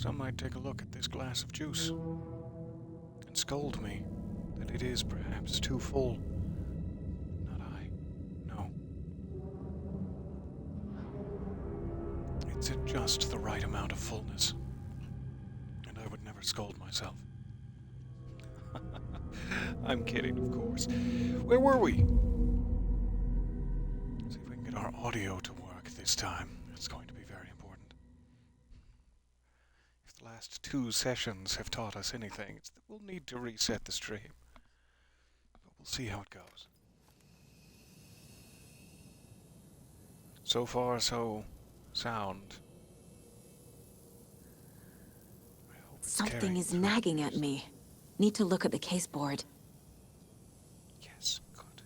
some might take a look at this glass of juice and scold me that it is perhaps too full. Not I. No. It's at just the right amount of fullness. And I would never scold myself. I'm kidding, of course. Where were we? See if we can get our audio to work this time. It's going to be very important. If the last 2 sessions have taught us anything, it's that we'll need to reset the stream. But we'll see how it goes. So far, so sound. I hope it's Something is through. nagging at me. Need to look at the caseboard. Yes, good.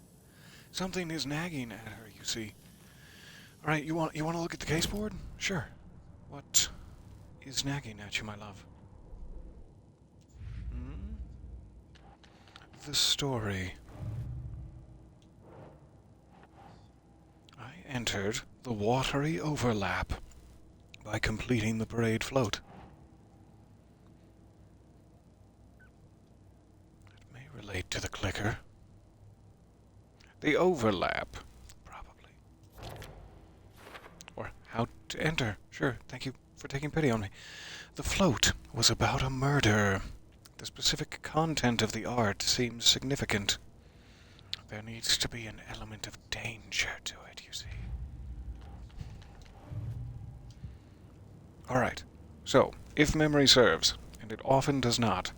Something is nagging at her, you see. All right, you want to look at the caseboard? Sure. What is nagging at you, my love? The story. I entered the Watery overlap by completing the parade float. It may relate to the clicker. The overlap, probably. Or how to enter. Sure, thank you for taking pity on me. The float was about a murder. The specific content of the art seems significant. There needs to be an element of danger to it, you see. Alright, so, if memory serves, and it often does not,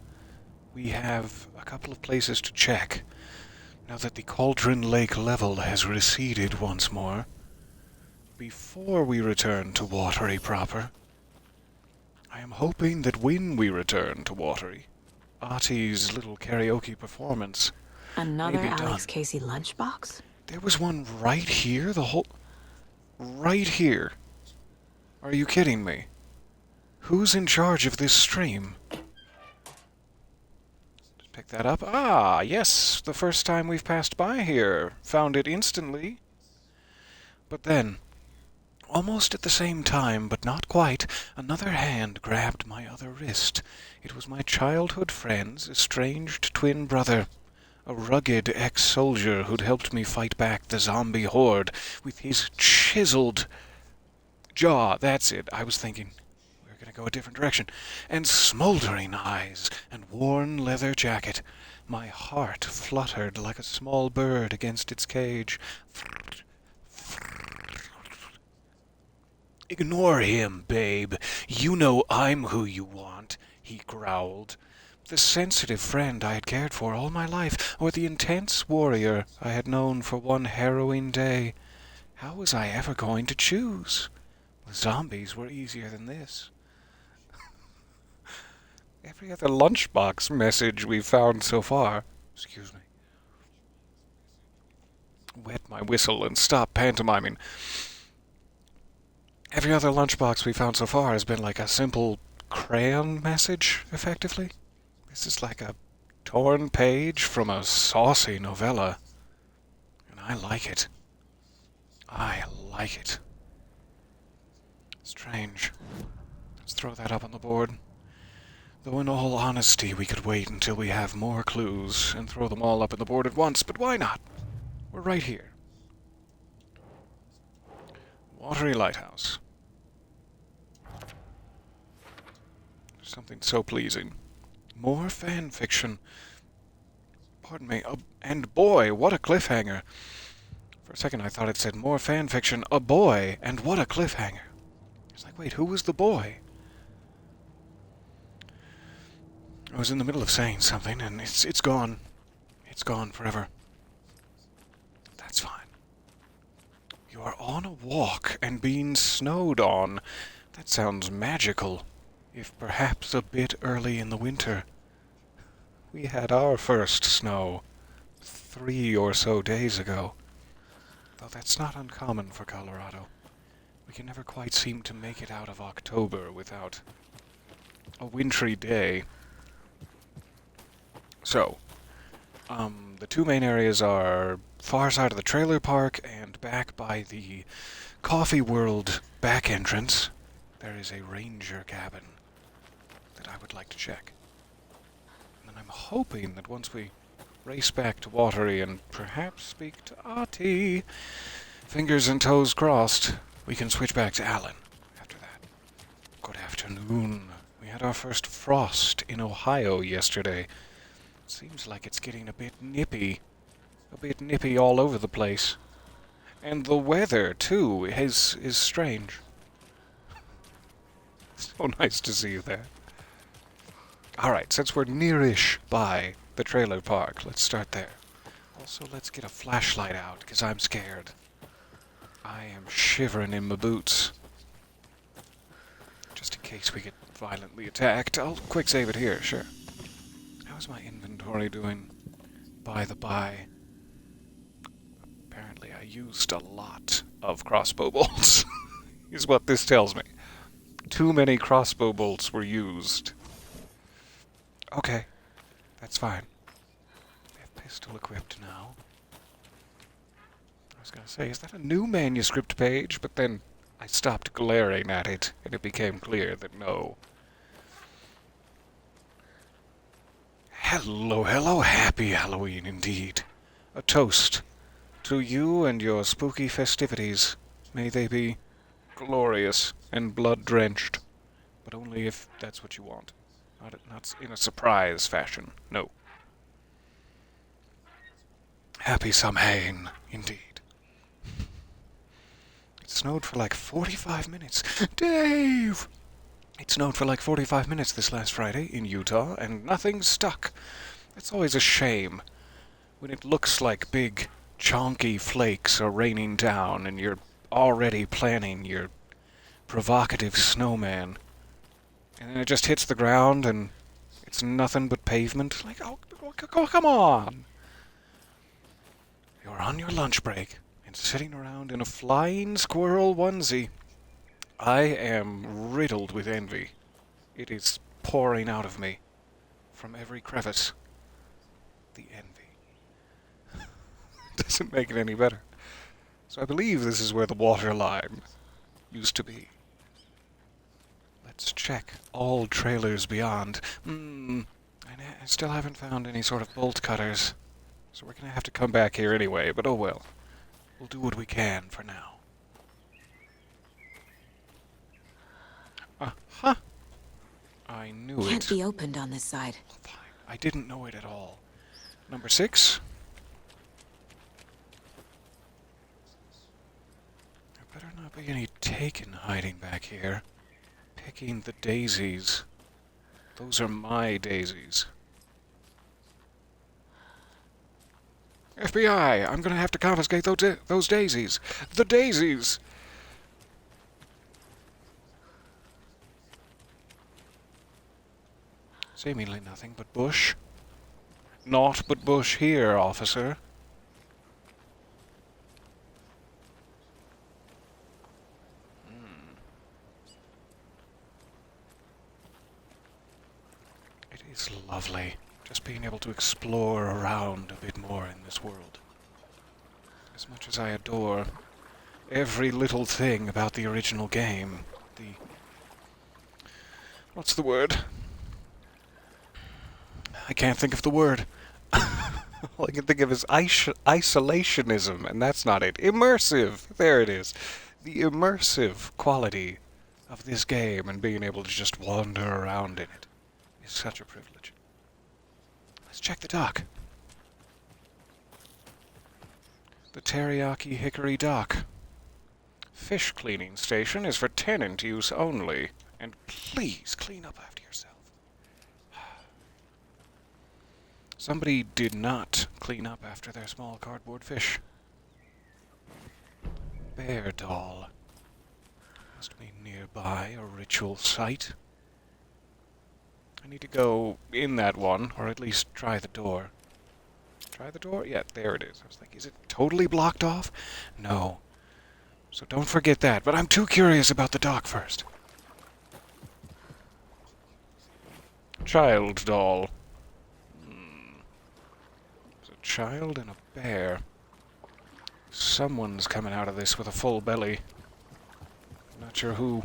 we have a couple of places to check. Now that the Cauldron Lake level has receded once more, before we return to Watery proper, I am hoping that when we return to Watery, Artie's little karaoke performance Another may be Alex done. Casey lunchbox? There was one right here, right here. Are you kidding me? Who's in charge of this stream? Pick that up. Ah, yes, the first time we've passed by here. Found it instantly. But then, almost at the same time, but not quite, another hand grabbed my other wrist. It was my childhood friend's estranged twin brother, a rugged ex-soldier who'd helped me fight back the zombie horde with his chiseled jaw. That's it. I was thinking we were going to go a different direction. And smoldering eyes and worn leather jacket. My heart fluttered like a small bird against its cage. "Ignore him, babe. You know I'm who you want," he growled. The sensitive friend I had cared for all my life, or the intense warrior I had known for one harrowing day. How was I ever going to choose? The zombies were easier than this. Every other lunchbox message we've found so far... Excuse me. Wet my whistle and stop pantomiming. Every other lunchbox we found so far has been like a simple crayon message, effectively. This is like a torn page from a saucy novella. And I like it. I like it. Strange. Let's throw that up on the board. Though in all honesty, we could wait until we have more clues and throw them all up on the board at once, but why not? We're right here. Watery Lighthouse. Something so pleasing. More fan fiction. Pardon me. And boy, what a cliffhanger. For a second I thought it said more fan fiction. A boy, and what a cliffhanger. It's like, wait, who was the boy? I was in the middle of saying something, and it's gone. It's gone forever. That's fine. You are on a walk and being snowed on. That sounds magical, if perhaps a bit early in the winter. We had our first snow 3 or so days ago. Though that's not uncommon for Colorado. We can never quite seem to make it out of October without a wintry day. So, the 2 main areas are far side of the trailer park and back by the Coffee World back entrance. There is a ranger cabin. that I would like to check. And then I'm hoping that once we race back to Watery and perhaps speak to Artie, fingers and toes crossed, we can switch back to Alan after that. Good afternoon. We had our first frost in Ohio yesterday. Seems like it's getting a bit nippy all over the place. And the weather, too, is strange. So nice to see you there. Alright, since we're nearish by the trailer park, let's start there. Also, let's get a flashlight out, because I'm scared. I am shivering in my boots. Just in case we get violently attacked. I'll quick save it here, sure. How's my inventory doing? By the by. Apparently I used a lot of crossbow bolts, is what this tells me. Too many crossbow bolts were used. Okay, that's fine. We have pistol equipped now. I was gonna say, is that a new manuscript page? But then I stopped glaring at it, and it became clear that no. Hello, hello, happy Halloween indeed. A toast to you and your spooky festivities. May they be glorious and blood-drenched, but only if that's what you want. Not in a surprise fashion, no. Happy Samhain, indeed. It snowed for like 45 minutes. Dave! It snowed for like 45 minutes this last Friday in Utah, and nothing stuck. It's always a shame when it looks like big, chonky flakes are raining down and you're already planning your provocative snowman. And then it just hits the ground and it's nothing but pavement. Like, oh, come on! You're on your lunch break and sitting around in a flying squirrel onesie. I am riddled with envy. It is pouring out of me from every crevice. The envy. Doesn't make it any better. So I believe this is where the water line used to be. Let's check all trailers beyond. I still haven't found any sort of bolt cutters. So we're gonna have to come back here anyway, but oh well. We'll do what we can for now. Huh? I knew it. Can't be opened on this side. Fine. I didn't know it at all. Number 6. There better not be any taken hiding back here. Picking the daisies. Those are my daisies. FBI, I'm gonna have to confiscate those daisies. The daisies! Seemingly nothing but bush. Naught but bush here, officer. It is lovely, just being able to explore around a bit more in this world. As much as I adore every little thing about the original game, what's the word? I can't think of the word. All I can think of is isolationism, and that's not it. Immersive! There it is. The immersive quality of this game and being able to just wander around in it is such a privilege. Let's check the dock. The Teriyaki Hickory Dock. Fish cleaning station is for tenant use only. And please clean up after yourself. Somebody did not clean up after their small cardboard fish. Bear doll. Must be nearby, a ritual site. I need to go in that one, or at least try the door. Try the door? Yeah, there it is. I was like, is it totally blocked off? No. So don't forget that, but I'm too curious about the dock first. Child doll. Child and a bear. Someone's coming out of this with a full belly. Not sure who.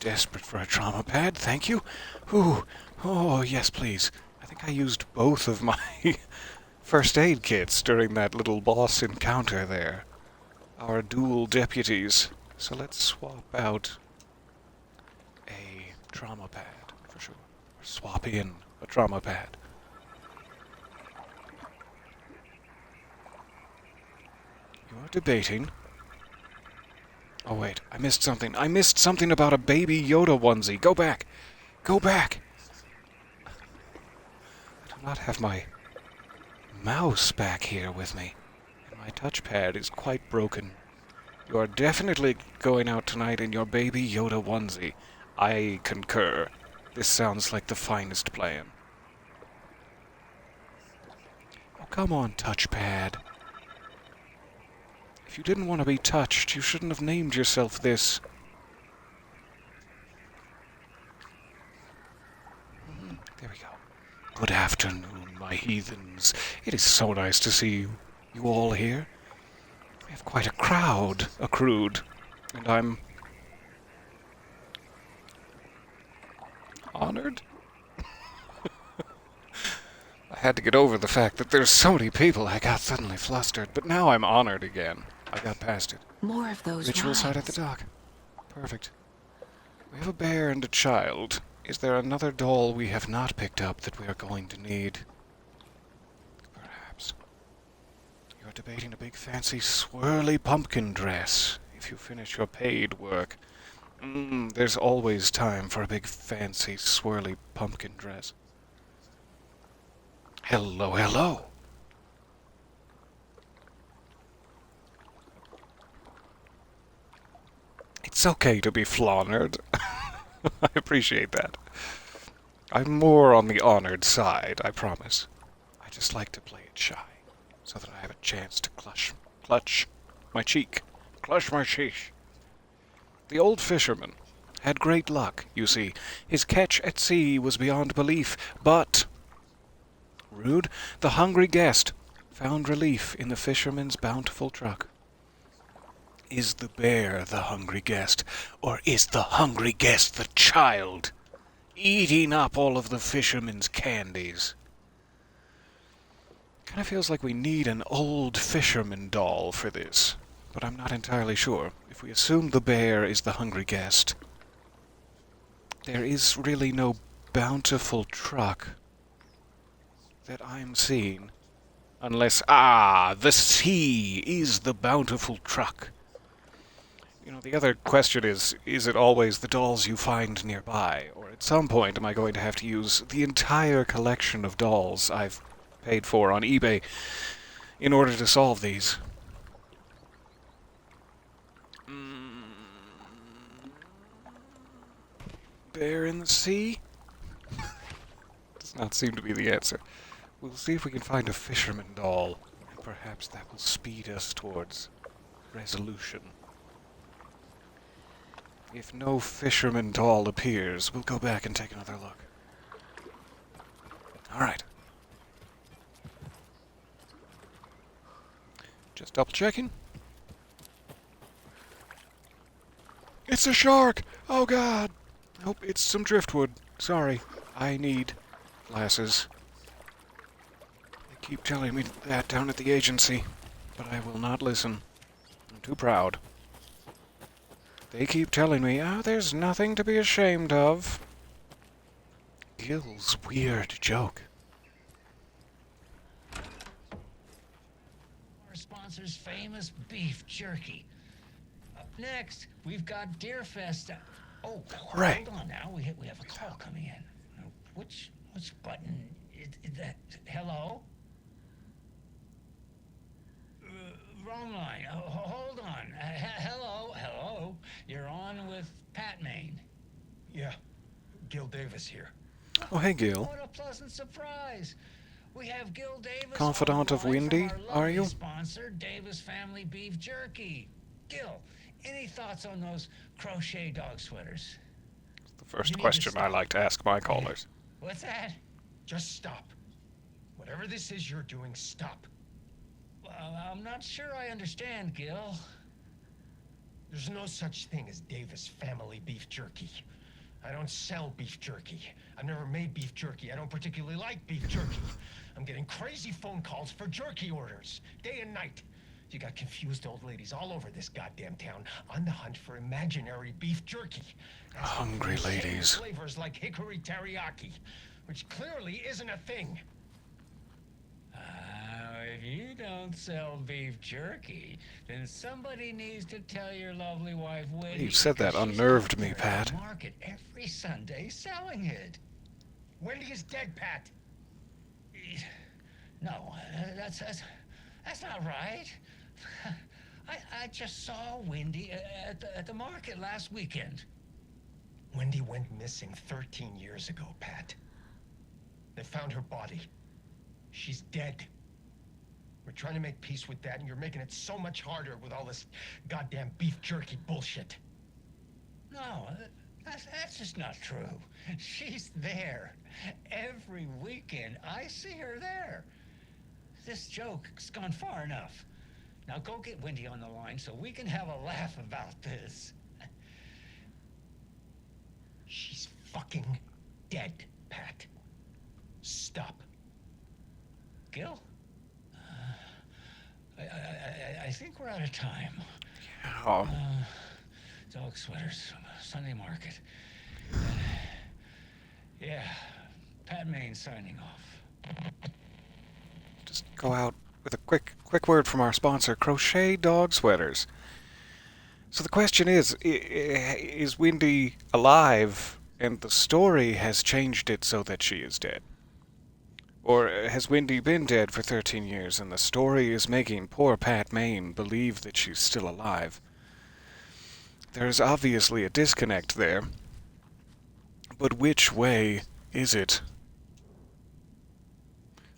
desperate for a trauma pad, thank you. Ooh, oh, yes, please. I think I used both of my first aid kits during that little boss encounter there. Our dual deputies. So let's swap out a trauma pad, for sure. Or swap in a trauma pad. You're debating. Oh, wait, I missed something. I missed something about a baby Yoda onesie. Go back. Go back. I do not have my mouse back here with me, and my touchpad is quite broken. You are definitely going out tonight in your baby Yoda onesie. I concur. This sounds like the finest plan. Oh, come on, touchpad. If you didn't want to be touched, you shouldn't have named yourself this. There we go. Good afternoon, my heathens. It is so nice to see you all here. We have quite a crowd accrued, and I'm honored. I had to get over the fact that there's so many people. I got suddenly flustered, but now I'm honored again. I got past it. More of those Ritual site at the dock. Perfect. We have a bear and a child. Is there another doll we have not picked up that we are going to need? Perhaps. You're debating a big fancy swirly pumpkin dress if you finish your paid work. There's always time for a big fancy swirly pumpkin dress. Hello, hello. It's okay to be flaundered. I appreciate that. I'm more on the honored side, I promise. I just like to play it shy, so that I have a chance to clutch my cheek. Clutch my cheek. The old fisherman had great luck, you see. His catch at sea was beyond belief, but Rude, the hungry guest, found relief in the fisherman's bountiful truck. Is the bear the hungry guest, or is the hungry guest the child, eating up all of the fisherman's candies? Kind of feels like we need an old fisherman doll for this, but I'm not entirely sure. If we assume the bear is the hungry guest, there is really no bountiful truck that I'm seeing. Unless, the sea is the bountiful truck. You know, the other question is it always the dolls you find nearby? Or at some point am I going to have to use the entire collection of dolls I've paid for on eBay in order to solve these? Bear in the sea? Does not seem to be the answer. We'll see if we can find a fisherman doll, and perhaps that will speed us towards resolution. If no fisherman doll appears, we'll go back and take another look. Alright. Just double checking. It's a shark! Oh god! Nope, it's some driftwood. Sorry. I need glasses. They keep telling me that down at the agency, but I will not listen. I'm too proud. They keep telling me, there's nothing to be ashamed of. Gil's weird joke. Our sponsor's famous beef jerky. Up next, we've got Deerfest. Oh, Right. Hold on now. We have a call coming in. Which button is that? Hello? Wrong line. Hold on. Hello. You're on with Pat Maine. Yeah, Gil Davis here. Oh, hey, Gil. What a pleasant surprise. We have Gil Davis. Confidant of Windy, are you? Sponsor, Davis Family Beef Jerky. Gil, any thoughts on those crochet dog sweaters? It's the first You need to question I stop. like to ask my callers. What's that? Just stop. Whatever this is you're doing, stop. Well, I'm not sure I understand, Gil. There's no such thing as Davis family beef jerky. I don't sell beef jerky. I've never made beef jerky. I don't particularly like beef jerky. I'm getting crazy phone calls for jerky orders, day and night. You got confused old ladies all over this goddamn town on the hunt for imaginary beef jerky. Hungry ladies. Flavors like hickory teriyaki, which clearly isn't a thing. If you don't sell beef jerky, then somebody needs to tell your lovely wife Wendy. You said that because she's unnerved out me, there at Pat. the market every Sunday selling it. Wendy is dead, Pat. No, that's not right. I just saw Wendy at the market last weekend. Wendy went missing 13 years ago, Pat. They found her body. She's dead. We're trying to make peace with that, and you're making it so much harder with all this goddamn beef jerky bullshit. No, that's just not true. She's there. Every weekend, I see her there. This joke's gone far enough. Now go get Wendy on the line so we can have a laugh about this. She's fucking dead, Pat. Stop. Gil? I think we're out of time. Oh, Dog sweaters, Sunday market. Yeah, Pat Maine signing off. just go out with a quick word from our sponsor, Crochet Dog Sweaters. So the question is Wendy alive and the story has changed it so that she is dead? Or has Wendy been dead for 13 years and the story is making poor Pat Maine believe that she's still alive? There's obviously a disconnect there. But which way is it?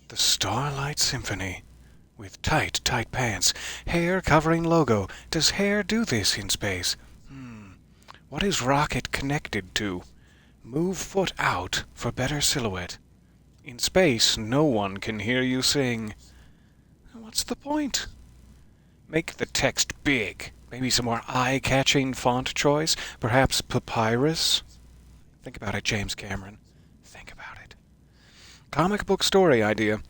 The Starlight Symphony. With tight pants. Hair covering logo. Does hair do this in space? What is rocket connected to? Move foot out for better silhouette. In space, no one can hear you sing. What's the point? Make the text big. Maybe some more eye-catching font choice. Perhaps papyrus? Think about it, James Cameron. Think about it. Comic book story idea.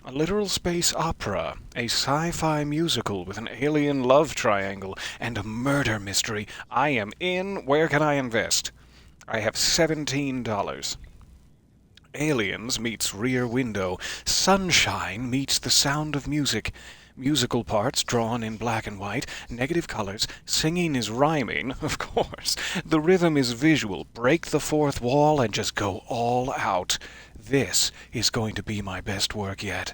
A literal space opera, a sci-fi musical with an alien love triangle, and a murder mystery. I am in. Where can I invest? I have $17. Aliens meets Rear Window. Sunshine meets The Sound of Music. Musical parts drawn in black and white, negative colors, singing is rhyming, of course. The rhythm is visual. Break the fourth wall and just go all out. This is going to be my best work yet.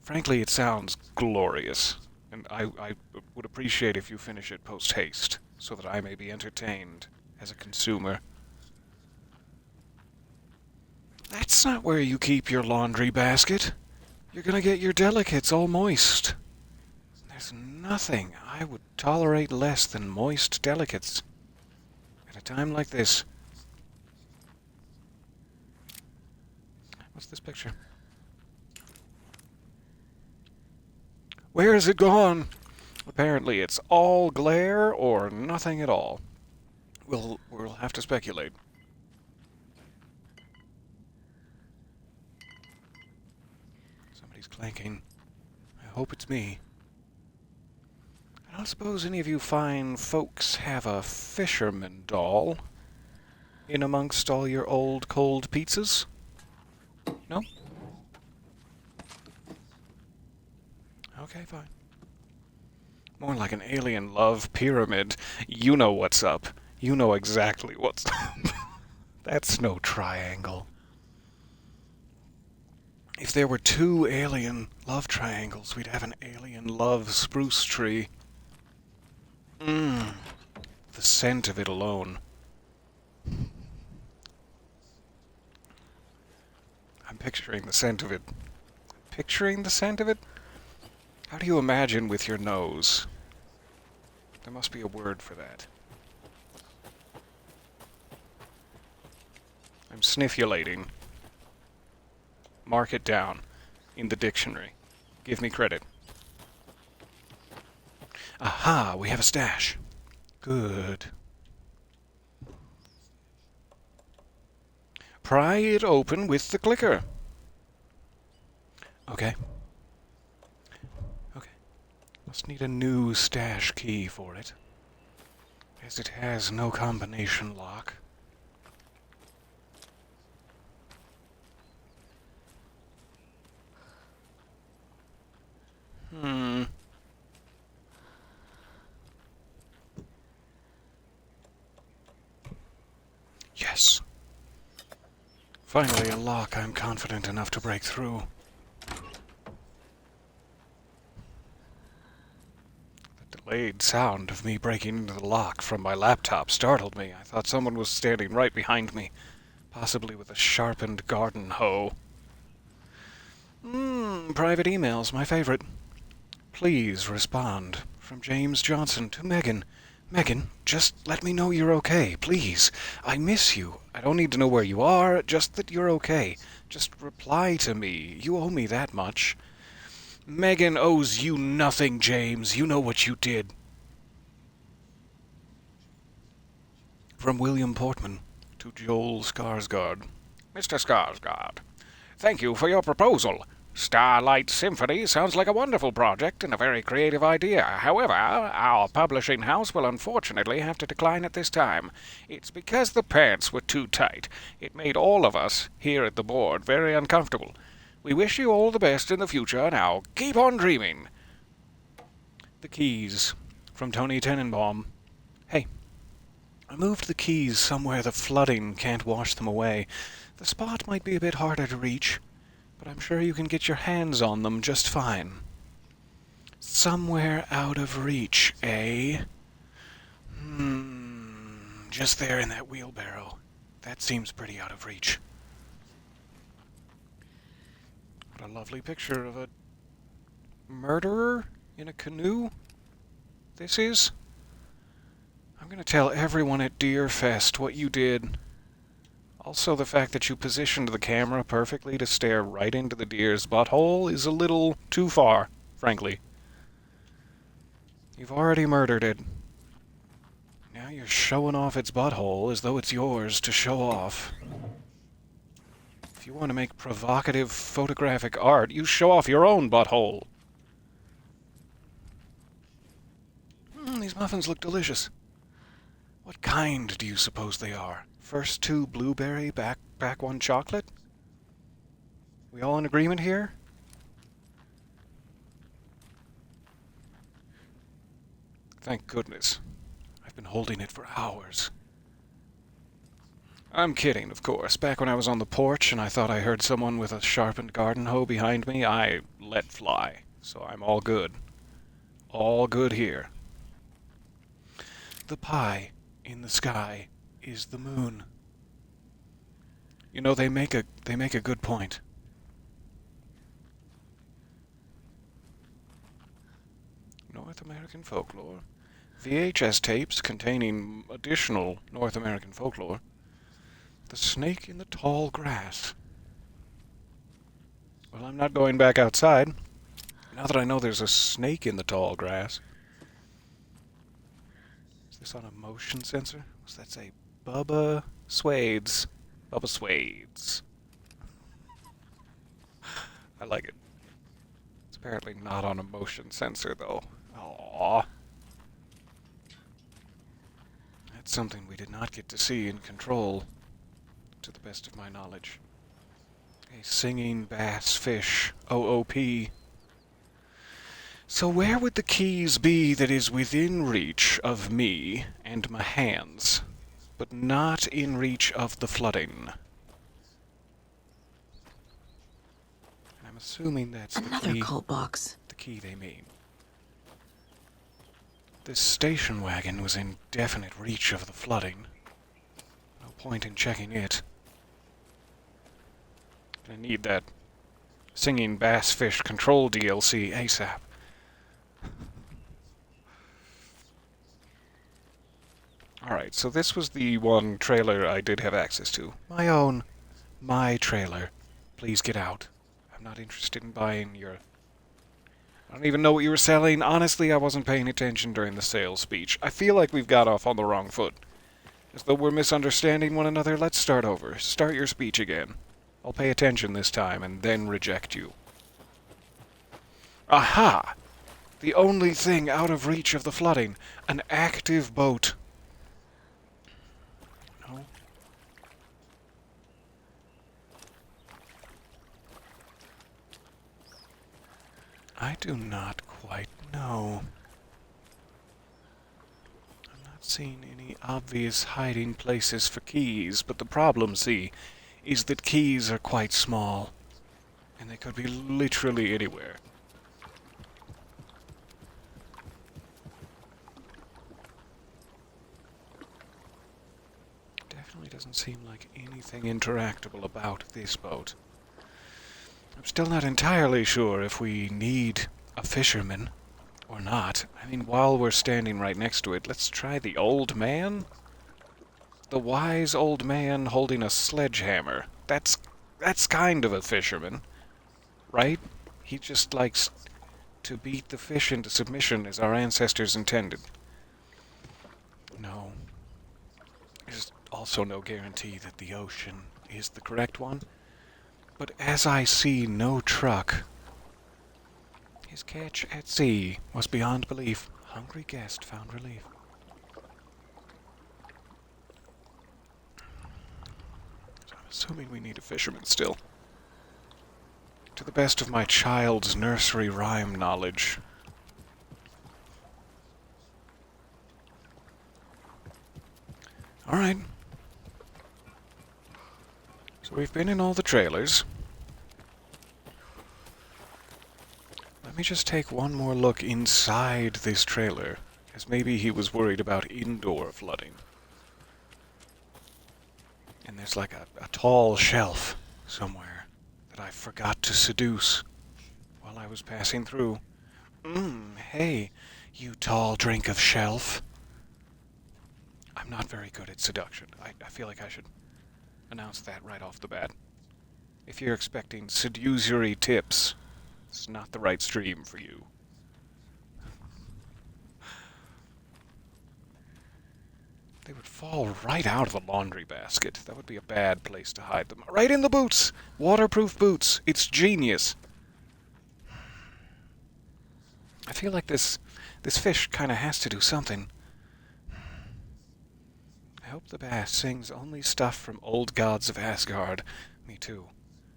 Frankly, it sounds glorious, and I would appreciate if you finish it post-haste, so that I may be entertained as a consumer. That's not where you keep your laundry basket. You're gonna get your delicates all moist. There's nothing I would tolerate less than moist delicates. At a time like this. What's this picture? Where has it gone? Apparently it's all glare or nothing at all. We'll have to speculate. Somebody's clanking. I hope it's me. I don't suppose any of you fine folks have a fisherman doll in amongst all your old cold pizzas? No? Okay, fine. More like an alien love pyramid. You know what's up. You know exactly what's up. That's no triangle. If there were two alien love triangles, we'd have an alien love spruce tree. The scent of it alone. I'm picturing the scent of it. Picturing the scent of it? How do you imagine with your nose? There must be a word for that. I'm sniffulating. Mark it down in the dictionary. Give me credit. Aha, we have a stash. Good. Pry it open with the clicker. Okay. Okay. Must need a new stash key for it, as it has no combination lock. Yes. Finally, a lock I'm confident enough to break through. The delayed sound of me breaking into the lock from my laptop startled me. I thought someone was standing right behind me, possibly with a sharpened garden hoe. Private emails, my favorite. Please respond. From James Johnson to Megan. Megan, just let me know you're okay, please. I miss you. I don't need to know where you are, just that you're okay. Just reply to me. You owe me that much. Megan owes you nothing, James. You know what you did. From William Portman to Joel Skarsgård. Mr. Skarsgård, thank you for your proposal. Starlight Symphony sounds like a wonderful project and a very creative idea. However, our publishing house will unfortunately have to decline at this time. It's because the pants were too tight. It made all of us here at the board very uncomfortable. We wish you all the best in the future. Now, keep on dreaming. The keys. From Tony Tenenbaum. Hey, I moved the keys somewhere the flooding can't wash them away. The spot might be a bit harder to reach, but I'm sure you can get your hands on them just fine. Somewhere out of reach, eh? Just there in that wheelbarrow. That seems pretty out of reach. What a lovely picture of a murderer in a canoe this is. I'm gonna tell everyone at Deerfest what you did. Also, the fact that you positioned the camera perfectly to stare right into the deer's butthole is a little too far, frankly. You've already murdered it. Now you're showing off its butthole as though it's yours to show off. If you want to make provocative photographic art, you show off your own butthole. These muffins look delicious. What kind do you suppose they are? First two blueberry, back one chocolate? We all in agreement here? Thank goodness. I've been holding it for hours. I'm kidding, of course. Back when I was on the porch and I thought I heard someone with a sharpened garden hoe behind me, I let fly. So I'm all good. All good here. The pie in the sky is the moon. You know, they make a good point. North American folklore. VHS tapes containing additional North American folklore. The snake in the tall grass. Well, I'm not going back outside. Now that I know there's a snake in the tall grass. Is this on a motion sensor? What's that say? Bubba Swades. Bubba Swades. I like it. It's apparently not on a motion sensor, though. Aww. That's something we did not get to see in Control, to the best of my knowledge. A singing bass fish. OOP. So where would the keys be that is within reach of me and my hands, but not in reach of the flooding? And I'm assuming that's Another cult box. the key they mean. This station wagon was in definite reach of the flooding. No point in checking it. I need that singing bass fish Control DLC ASAP. Alright, so this was the one trailer I did have access to. My trailer. Please get out. I'm not interested in buying your I don't even know what you were selling. Honestly, I wasn't paying attention during the sales speech. I feel like we've got off on the wrong foot. As though we're misunderstanding one another, let's start over. Start your speech again. I'll pay attention this time and then reject you. Aha! The only thing out of reach of the flooding. An active boat. No. I do not quite know. I'm not seeing any obvious hiding places for keys, but the problem, see, is that keys are quite small. And they could be literally anywhere. Definitely doesn't seem like anything interactable about this boat. I'm still not entirely sure if we need a fisherman or not. I mean, while we're standing right next to it, let's try the old man? The wise old man holding a sledgehammer. That's kind of a fisherman, right? He just likes to beat the fish into submission as our ancestors intended. No. There's also no guarantee that the ocean is the correct one. But as I see no truck, his catch at sea was beyond belief. Hungry guest found relief. So I'm assuming we need a fisherman still. To the best of my child's nursery rhyme knowledge. Alright. So we've been in all the trailers. Let me just take one more look inside this trailer, as maybe he was worried about indoor flooding. And there's like a tall shelf somewhere that I forgot to seduce while I was passing through. Hey, you tall drink of shelf. I'm not very good at seduction. I feel like I should announce that right off the bat. If you're expecting sedusory tips, it's not the right stream for you. They would fall right out of a laundry basket. That would be a bad place to hide them. Right in the boots! Waterproof boots. It's genius. I feel like this fish kind of has to do something. I hope the bass sings only stuff from old gods of Asgard. Me too.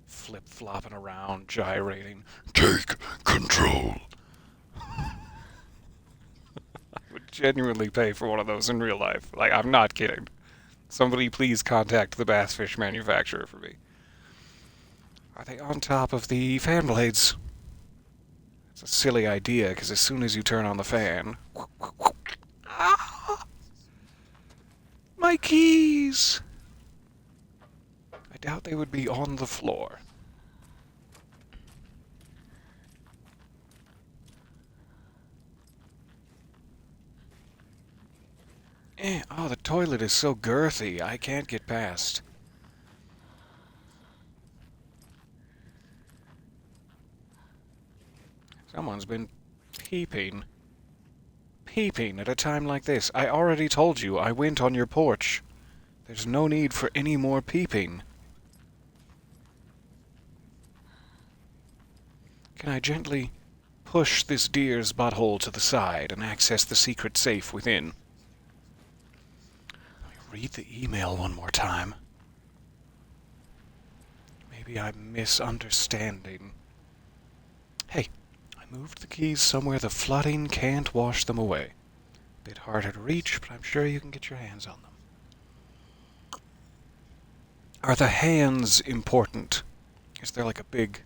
Flip-flopping around, gyrating. Take control. I would genuinely pay for one of those in real life. Like, I'm not kidding. Somebody please contact the bass fish manufacturer for me. Are they on top of the fan blades? It's a silly idea, because as soon as you turn on the fan... Ah! My keys! I doubt they would be on the floor. Oh, the toilet is so girthy, I can't get past. Someone's been peeping. Peeping at a time like this. I already told you I went on your porch. There's no need for any more peeping. Can I gently push this deer's butthole to the side and access the secret safe within? Let me read the email one more time. Maybe I'm misunderstanding. Hey, I moved the keys somewhere the flooding can't wash them away. Bit harder to reach, but I'm sure you can get your hands on them. Are the hands important? Is there like a big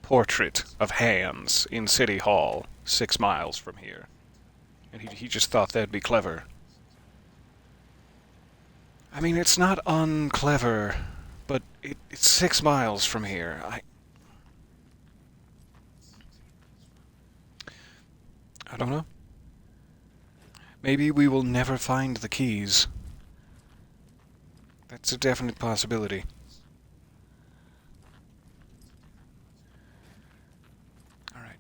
portrait of hands in City Hall, 6 miles from here? And he just thought that'd be clever. I mean, it's not unclever, but it's 6 miles from here. I don't know. Maybe we will never find the keys. That's a definite possibility. Alright,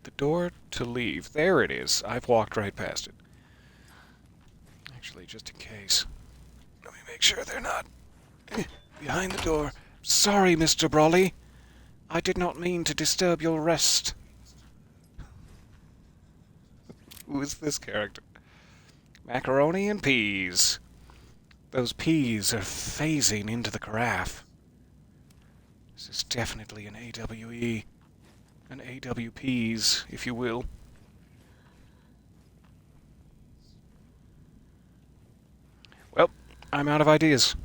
the door to leave. There it is. I've walked right past it. Actually, just in case. Let me make sure they're not behind the door. Sorry, Mr. Brawley. I did not mean to disturb your rest. Who is this character? Macaroni and peas. Those peas are phasing into the carafe. This is definitely an AWE. An AWPs, if you will. Well, I'm out of ideas.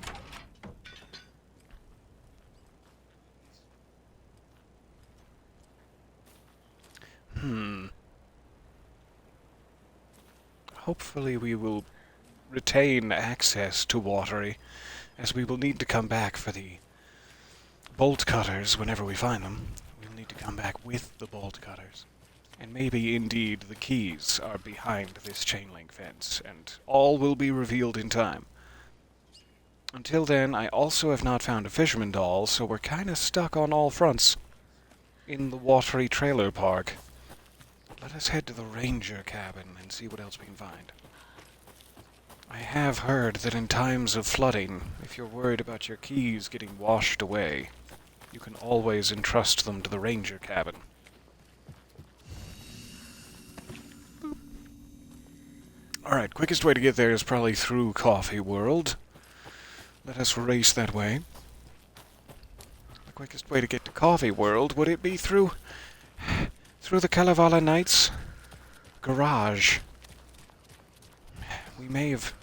Hopefully we will retain access to Watery, as we will need to come back for the bolt cutters whenever we find them. We'll need to come back with the bolt cutters. And maybe, indeed, the keys are behind this chain link fence, and all will be revealed in time. Until then, I also have not found a fisherman doll, so we're kinda stuck on all fronts in the Watery trailer park. Let us head to the ranger cabin and see what else we can find. I have heard that in times of flooding, if you're worried about your keys getting washed away, you can always entrust them to the ranger cabin. Alright, quickest way to get there is probably through Coffee World. Let us race that way. The quickest way to get to Coffee World, would it be through the Kalevala Knights garage? We may have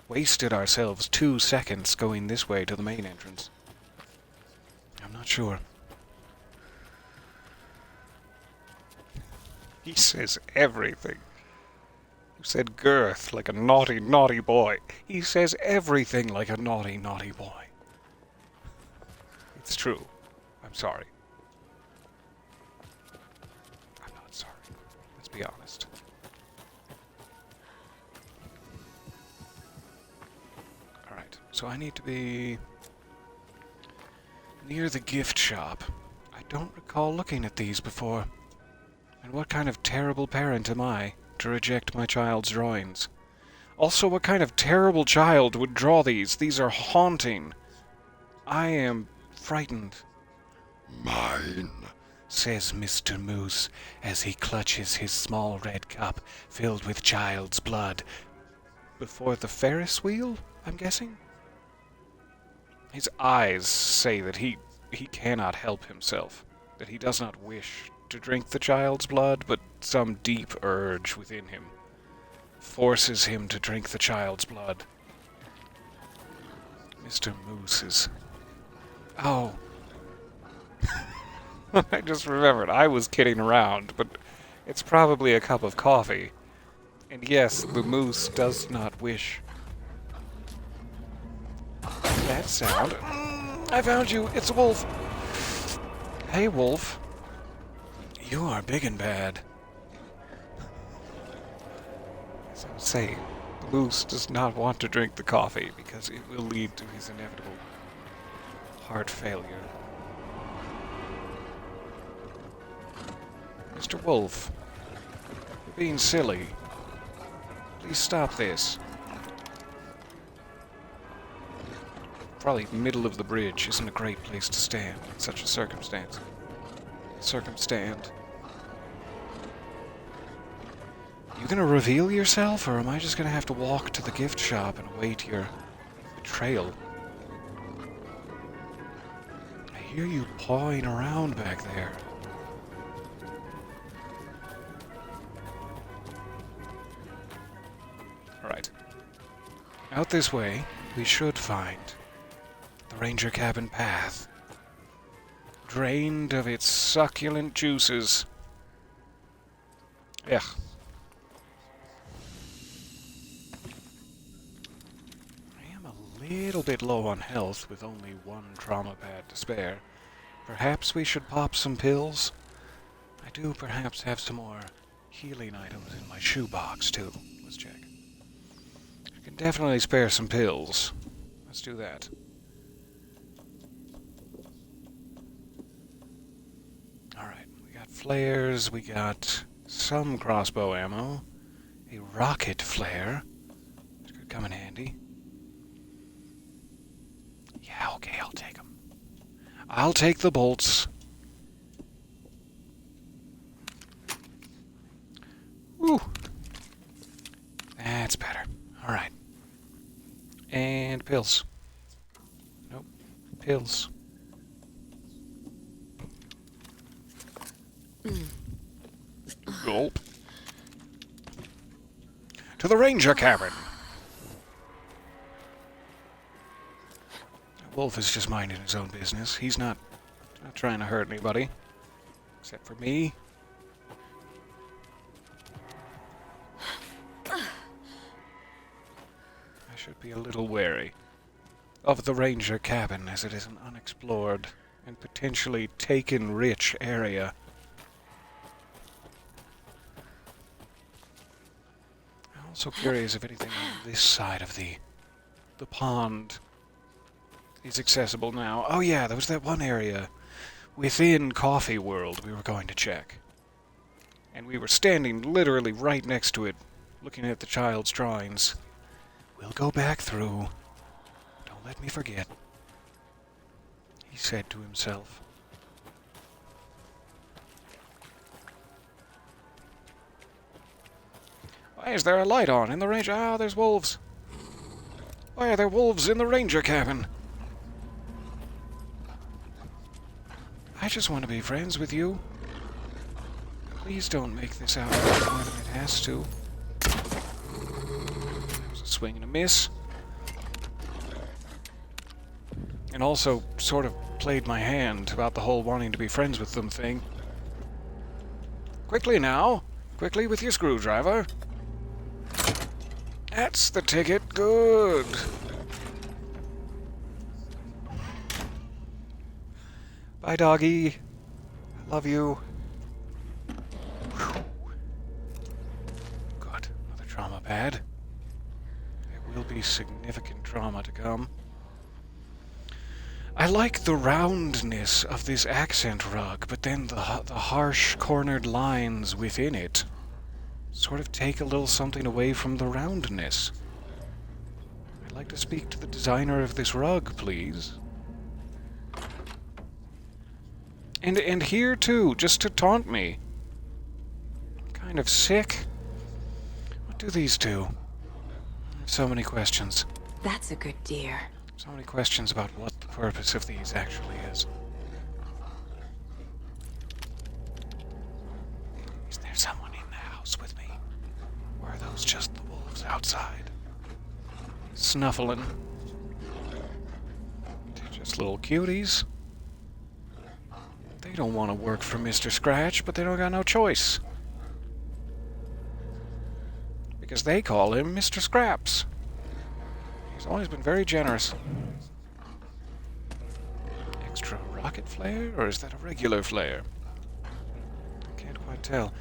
wasted ourselves 2 seconds going this way to the main entrance. I'm not sure. He says everything. You said girth like a naughty, naughty boy. He says everything like a naughty, naughty boy. It's true. I'm sorry. I'm not sorry. Let's be honest. Alright, so I need to be near the gift shop. I don't recall looking at these before. And what kind of terrible parent am I to reject my child's drawings? Also, what kind of terrible child would draw these? These are haunting. I am frightened. Mine, says Mr. Moose as he clutches his small red cup filled with child's blood. Before the Ferris wheel, I'm guessing? His eyes say that he cannot help himself, that he does not wish to drink the child's blood, but some deep urge within him forces him to drink the child's blood. Mr. Moose is... Oh. I just remembered, I was kidding around, but it's probably a cup of coffee. And yes, the moose does not wish that sound. I found you! It's a wolf! Hey, wolf. You are big and bad. As I was saying, the moose does not want to drink the coffee because it will lead to his inevitable heart failure. Mr. Wolf, you're being silly. Please stop this. Probably middle of the bridge isn't a great place to stand in such a circumstance. You gonna reveal yourself, or am I just gonna have to walk to the gift shop and await your betrayal? I hear you pawing around back there. Alright. Out this way, we should find the ranger cabin path, drained of its succulent juices. Ugh. I am a little bit low on health with only 1 trauma pad to spare. Perhaps we should pop some pills? I do perhaps have some more healing items in my shoebox too. Let's check. I can definitely spare some pills. Let's do that. flares, we got some crossbow ammo, a rocket flare, which could come in handy. Yeah, okay, I'll take them. I'll take the bolts. Whew. That's better. Alright. And pills. Nope. Pills. Gulp. To the ranger cabin. Wolf is just minding his own business. He's not trying to hurt anybody. Except for me. I should be a little wary of the ranger cabin, as it is an unexplored and potentially taken-rich area. I'm also curious if anything on this side of the pond is accessible now. Oh yeah, there was that one area within Coffee World we were going to check. And we were standing literally right next to it, looking at the child's drawings. We'll go back through. Don't let me forget, he said to himself. Why is there a light on in the ranger? Ah, there's wolves. Why are there wolves in the ranger cabin? I just want to be friends with you. Please don't make this out more than it has to. That was a swing and a miss. And also sort of played my hand about the whole wanting to be friends with them thing. Quickly now. Quickly with your screwdriver. That's the ticket. Good. Bye, doggy. I love you. Whew. Good. Another trauma pad. There will be significant trauma to come. I like the roundness of this accent rug, but then the harsh cornered lines within it sort of take a little something away from the roundness. I'd like to speak to the designer of this rug, please. And here too, just to taunt me. I'm kind of sick. What do these do? So many questions. That's a good deer. So many questions about what the purpose of these actually is. Is there someone in the house with me? Or are those just the wolves outside? Snuffling. They're just little cuties. They don't want to work for Mr. Scratch, but they don't got no choice. Because they call him Mr. Scraps. He's always been very generous. Extra rocket flare, or is that a regular flare? I can't quite tell.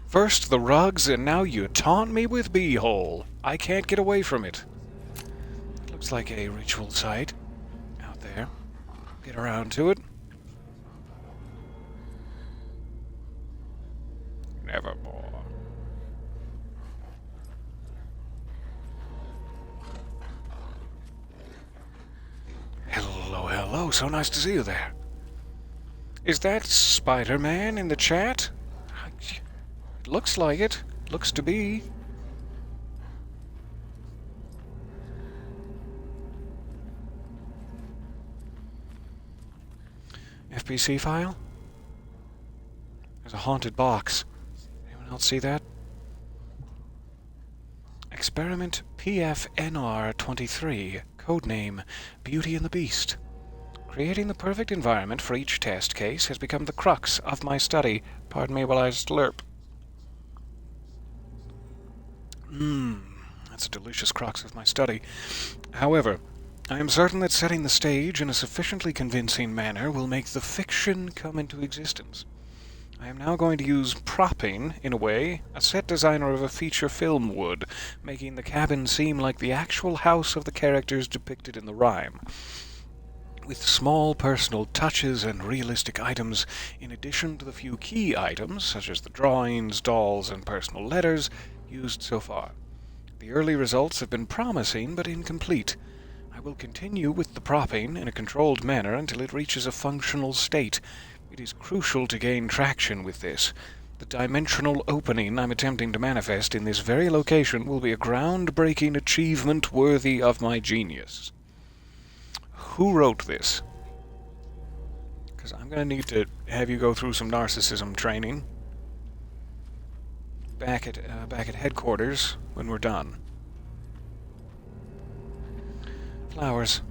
First the rugs, and now you taunt me with beehole. I can't get away from it. It looks like a ritual site out there. Get around to it. Nevermore. Hello, hello. So nice to see you there. Is that Spider-Man in the chat? It looks like it. Looks to be. FPC file? There's a haunted box. Anyone else see that? Experiment PFNR-23, codename Beauty and the Beast. Creating the perfect environment for each test case has become the crux of my study. Pardon me while I slurp. That's a delicious crux of my study. However, I am certain that setting the stage in a sufficiently convincing manner will make the fiction come into existence. I am now going to use propping, in a way, a set designer of a feature film would, making the cabin seem like the actual house of the characters depicted in the rhyme. with small personal touches and realistic items, in addition to the few key items, such as the drawings, dolls, and personal letters, used so far. The early results have been promising, but incomplete. I will continue with the propping in a controlled manner until it reaches a functional state. It is crucial to gain traction with this. The dimensional opening I'm attempting to manifest in this very location will be a groundbreaking achievement worthy of my genius. Who wrote this? Because I'm going to need to have you go through some narcissism training back at headquarters when we're done. Flowers.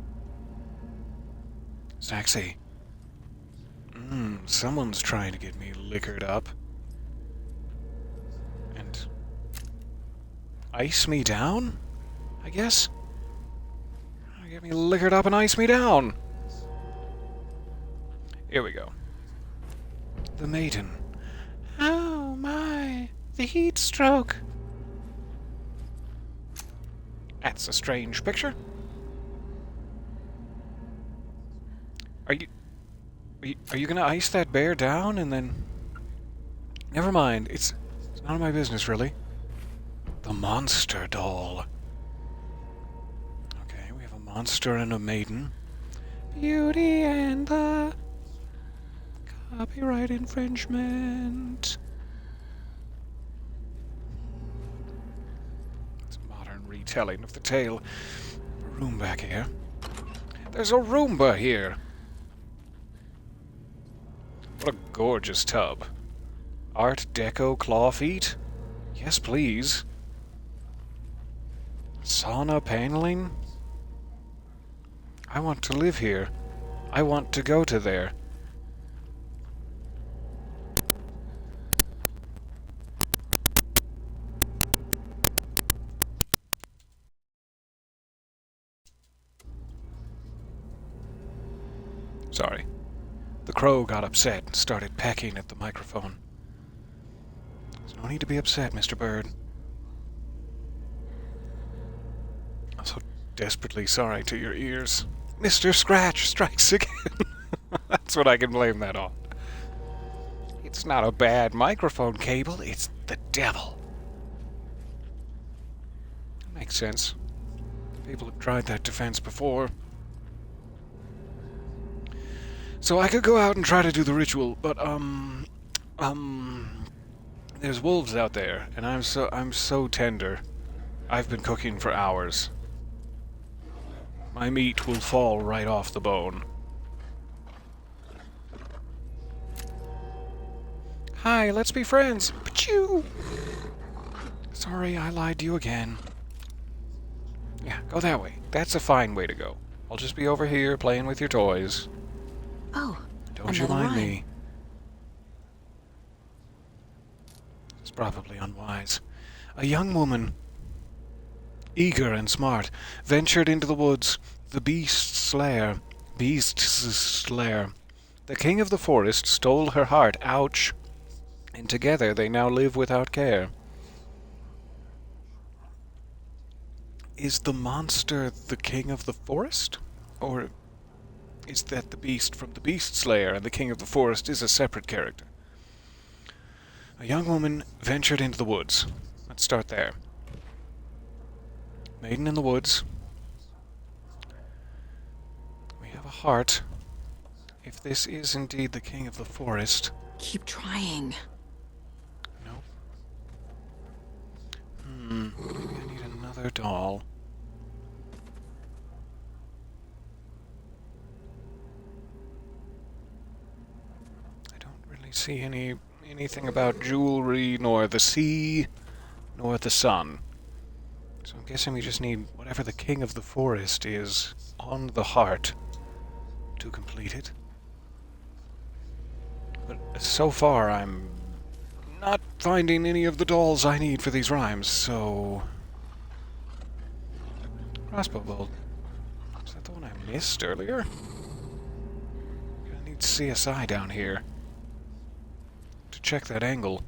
Sexy. Someone's trying to get me liquored up. And ice me down, I guess? Get me liquored up and ice me down. Here we go. The maiden. Oh my, the heat stroke. That's a strange picture. Are you gonna ice that bear down and then... Never mind, it's none of my business, really. The monster doll. Okay, we have a monster and a maiden. Beauty and the... Copyright infringement. It's a modern retelling of the tale. A room back here. There's a Roomba here! What a gorgeous tub. Art Deco claw feet? Yes, please. Sauna paneling? I want to live here. I want to go to there. Sorry. The crow got upset and started pecking at the microphone. There's no need to be upset, Mr. Bird. I'm so desperately sorry to your ears. Mr. Scratch strikes again. That's what I can blame that on. It's not a bad microphone cable, it's the devil. Makes sense. People have tried that defense before. So I could go out and try to do the ritual, but there's wolves out there, and I'm so tender. I've been cooking for hours. My meat will fall right off the bone. Hi, let's be friends. Pachoo! Sorry, I lied to you again. Yeah, go that way. That's a fine way to go. I'll just be over here playing with your toys. Oh, Don't you another mind rhyme. me. It's probably unwise. A young woman, eager and smart, ventured into the woods, the beast's lair. The king of the forest stole her heart, ouch, and together they now live without care. Is the monster the king of the forest? Or is that the beast from the beast's lair, and the king of the forest is a separate character? A young woman ventured into the woods. Let's start there. Maiden in the woods. We have a heart. If this is indeed the king of the forest... Keep trying. Nope. I need another doll. I don't really see anything about jewelry, nor the sea, nor the sun. So I'm guessing we just need whatever the king of the forest is on the heart to complete it. But so far I'm not finding any of the dolls I need for these rhymes, so... Crossbow bolt. Is that the one I missed earlier? I need CSI down here to check that angle.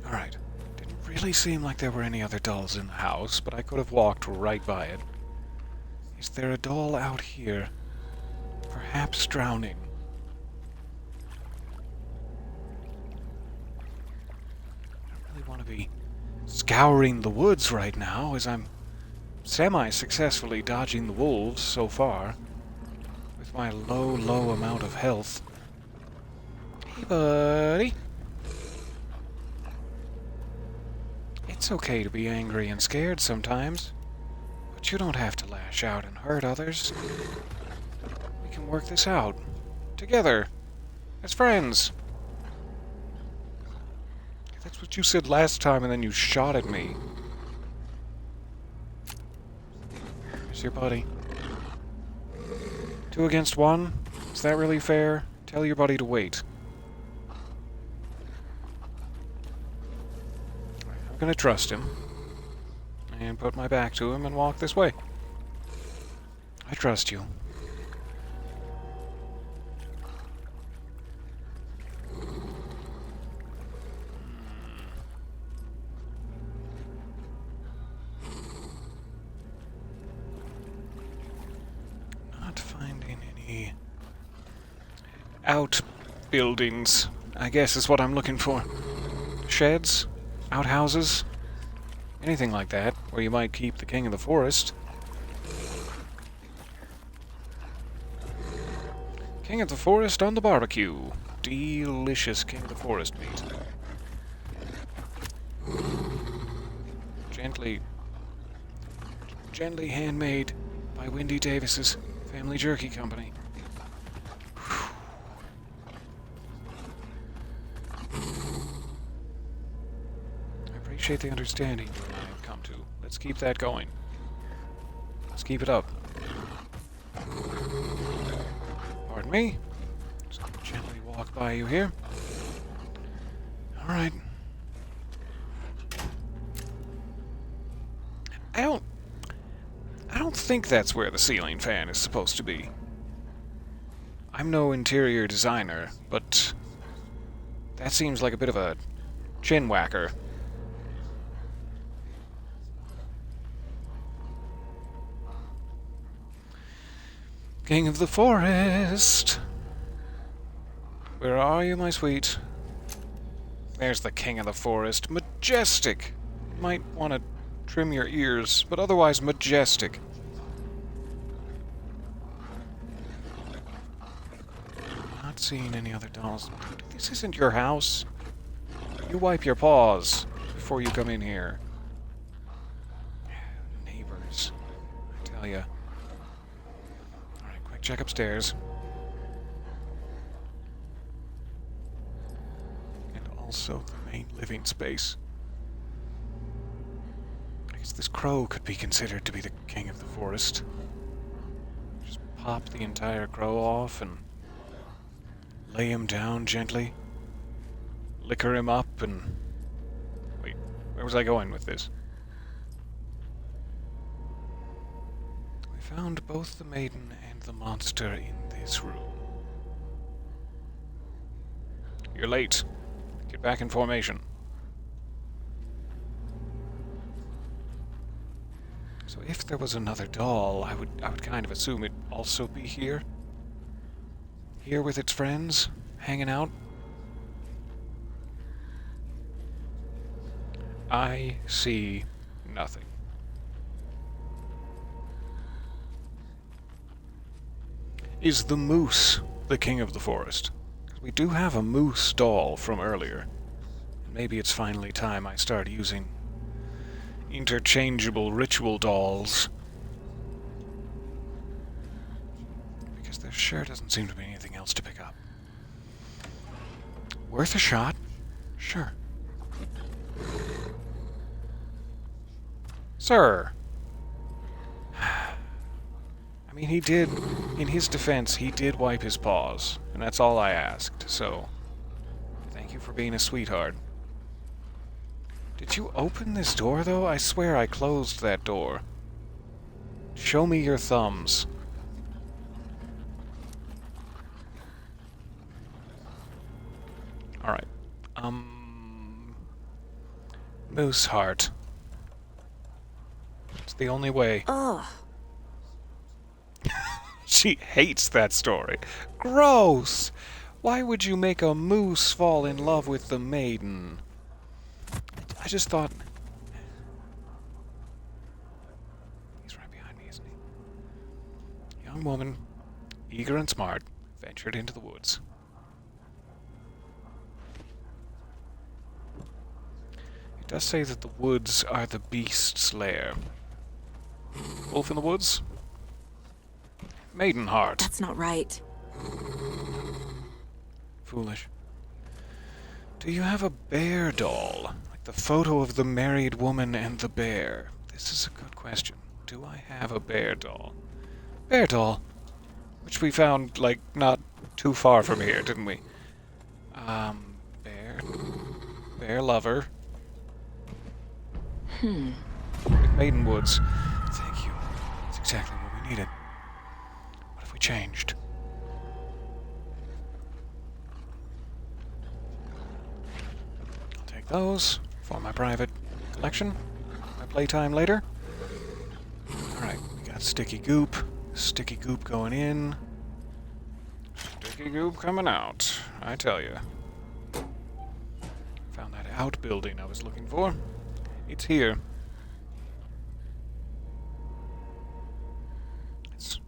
Alright. Didn't really seem like there were any other dolls in the house, but I could have walked right by it. Is there a doll out here? Perhaps drowning. I don't really want to be scouring the woods right now, as I'm semi-successfully dodging the wolves so far, with my low amount of health. Hey, buddy. It's okay to be angry and scared sometimes, but you don't have to lash out and hurt others. We can work this out, together, as friends. That's what you said last time, and then you shot at me. Here's your buddy. 2 against 1? Is that really fair? Tell your buddy to wait. I'm gonna trust him, and put my back to him and walk this way. I trust you. Not finding any outbuildings, I guess is what I'm looking for. Sheds? Outhouses? Anything like that, where you might keep the king of the forest. King of the forest on the barbecue. Delicious king of the forest meat. Gently handmade by Wendy Davis's Family Jerky Company. Appreciate the understanding you and I have come to. Let's keep that going. Let's keep it up. Pardon me. Just gonna gently walk by you here. Alright. I don't think that's where the ceiling fan is supposed to be. I'm no interior designer, but that seems like a bit of a chin whacker. King of the forest. Where are you, my sweet? There's the king of the forest. Majestic. You might want to trim your ears, but otherwise majestic. Not seeing any other dolls. This isn't your house. You wipe your paws before you come in here. Neighbors, I tell ya. Check upstairs. And also the main living space. I guess this crow could be considered to be the king of the forest. Just pop the entire crow off and lay him down gently. Liquor him up and... Wait, where was I going with this? We found both the maiden and the monster in this room. You're late. Get back in formation. So if there was another doll, I would kind of assume it'd also be here. Here with its friends, hanging out. I see nothing. Is the moose the king of the forest? We do have a moose doll from earlier. Maybe it's finally time I start using interchangeable ritual dolls. Because there sure doesn't seem to be anything else to pick up. Worth a shot? Sure. Sir! I mean, he did, in his defense, he did wipe his paws, and that's all I asked, so thank you for being a sweetheart. Did you open this door, though? I swear I closed that door. Show me your thumbs. Alright. Moose heart. It's the only way. Ugh. She hates that story. Gross! Why would you make a moose fall in love with the maiden? I just thought... He's right behind me, isn't he? Young woman, eager and smart, ventured into the woods. It does say that the woods are the beast's lair. Wolf in the woods? Maiden heart. That's not right. Foolish. Do you have a bear doll? Like the photo of the married woman and the bear. This is a good question. Do I have a bear doll? Bear doll? Which we found, like, not too far from here, didn't we? Bear. Bear lover. Maiden woods. Thank you. That's exactly what we needed. What if we changed? I'll take those for my private collection. My playtime later. Alright, we got sticky goop. Sticky goop going in. Sticky goop coming out. I tell you. Found that outbuilding I was looking for. It's here. It's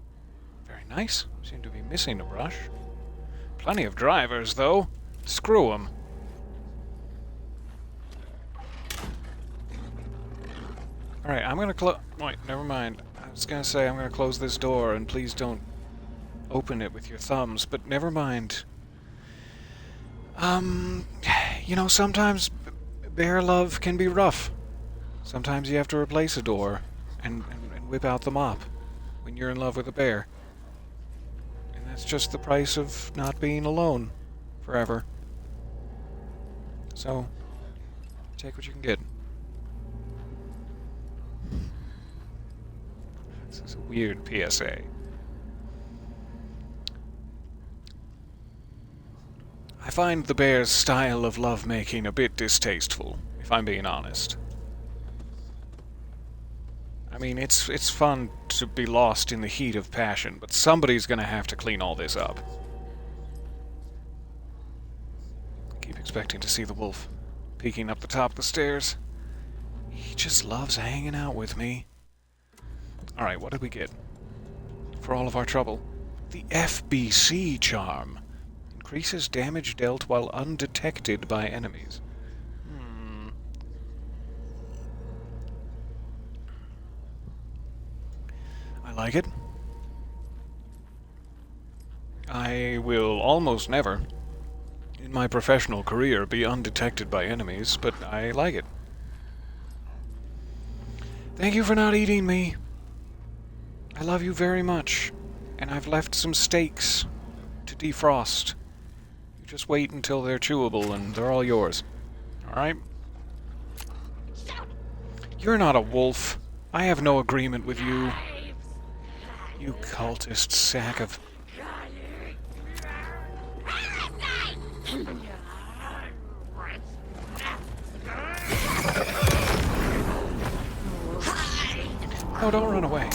very nice. Seem to be missing a brush. Plenty of drivers, though. Screw 'em. Alright, I'm gonna wait, never mind. I was gonna say I'm gonna close this door, and please don't open it with your thumbs, but never mind. You know, sometimes bear love can be rough. Sometimes you have to replace a door and whip out the mop when you're in love with a bear. And that's just the price of not being alone forever. So, take what you can get. This is a weird PSA. I find the bear's style of lovemaking a bit distasteful, if I'm being honest. I mean, it's fun to be lost in the heat of passion, but somebody's gonna have to clean all this up. I keep expecting to see the wolf peeking up the top of the stairs. He just loves hanging out with me. Alright, what did we get? For all of our trouble. The FBC charm. Increases damage dealt while undetected by enemies. I like it. I will almost never, in my professional career, be undetected by enemies, but I like it. Thank you for not eating me. I love you very much, and I've left some steaks to defrost. You just wait until they're chewable and they're all yours. Alright? You're not a wolf. I have no agreement with you. You cultist sack of... Oh, don't run away.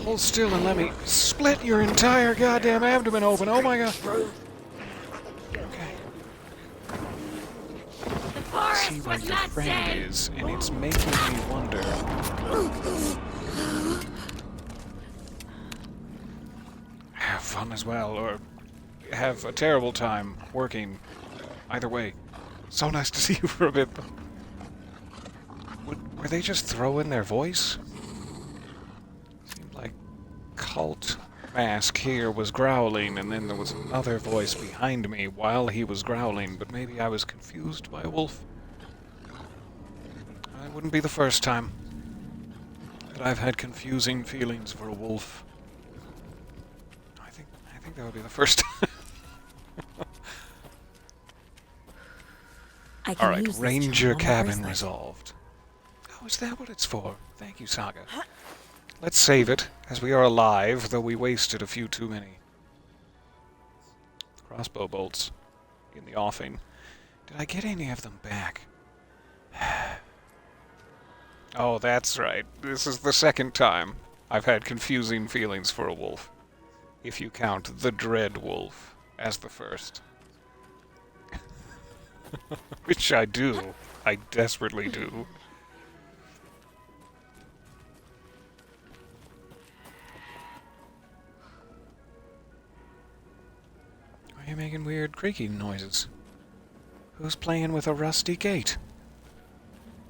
Hold still and let me split your entire goddamn abdomen open. Oh my god. Okay. I see where your friend is, and it's making me wonder. Have fun as well, or have a terrible time working. Either way. So nice to see you for a bit. Were they just throwing their voice? Seemed like Cult Mask here was growling, and then there was another voice behind me while he was growling, but maybe I was confused by a wolf. It wouldn't be the first time that I've had confusing feelings for a wolf. I think that would be the first time. Alright, Ranger cabin resolved. Oh, is that what it's for? Thank you, Saga. Let's save it, as we are alive, though we wasted a few too many. Crossbow bolts in the offing. Did I get any of them back? Oh, that's right. This is the second time I've had confusing feelings for a wolf. if you count the Dread Wolf as the first. Which I do. I desperately do. Why are you making weird creaking noises? Who's playing with a rusty gate?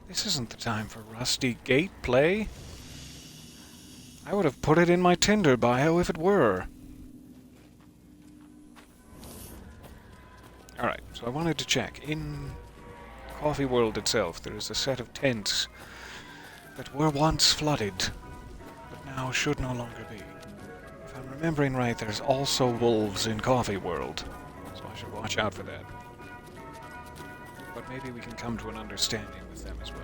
This isn't the time for rusty gate play. I would have put it in my Tinder bio if it were. Alright, so I wanted to check. In Coffee World itself, there is a set of tents that were once flooded, but now should no longer be. If I'm remembering right, there's also wolves in Coffee World, so I should watch out for that. But maybe we can come to an understanding with them as well.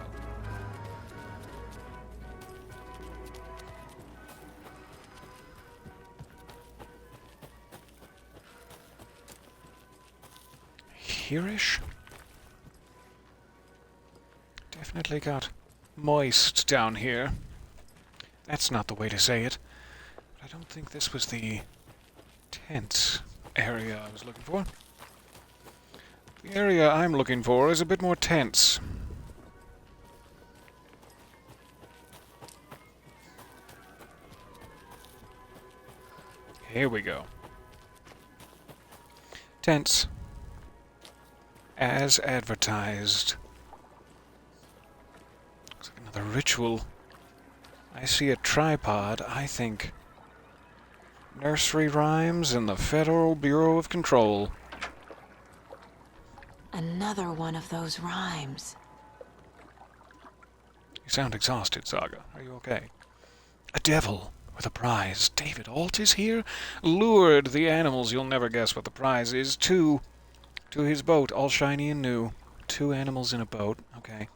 Hereish? Definitely got moist down here. That's not the way to say it. But I don't think this was the tent area I was looking for. The area I'm looking for is a bit more tense. Here we go. Tense. As advertised. Looks like another ritual. I see a tripod. I think nursery rhymes in the Federal Bureau of Control. Another one of those rhymes. You sound exhausted, Saga. Are you okay? A devil with a prize. David Alt is here? Lured the animals, you'll never guess what the prize is, to his boat, all shiny and new. 2 animals in a boat. Okay.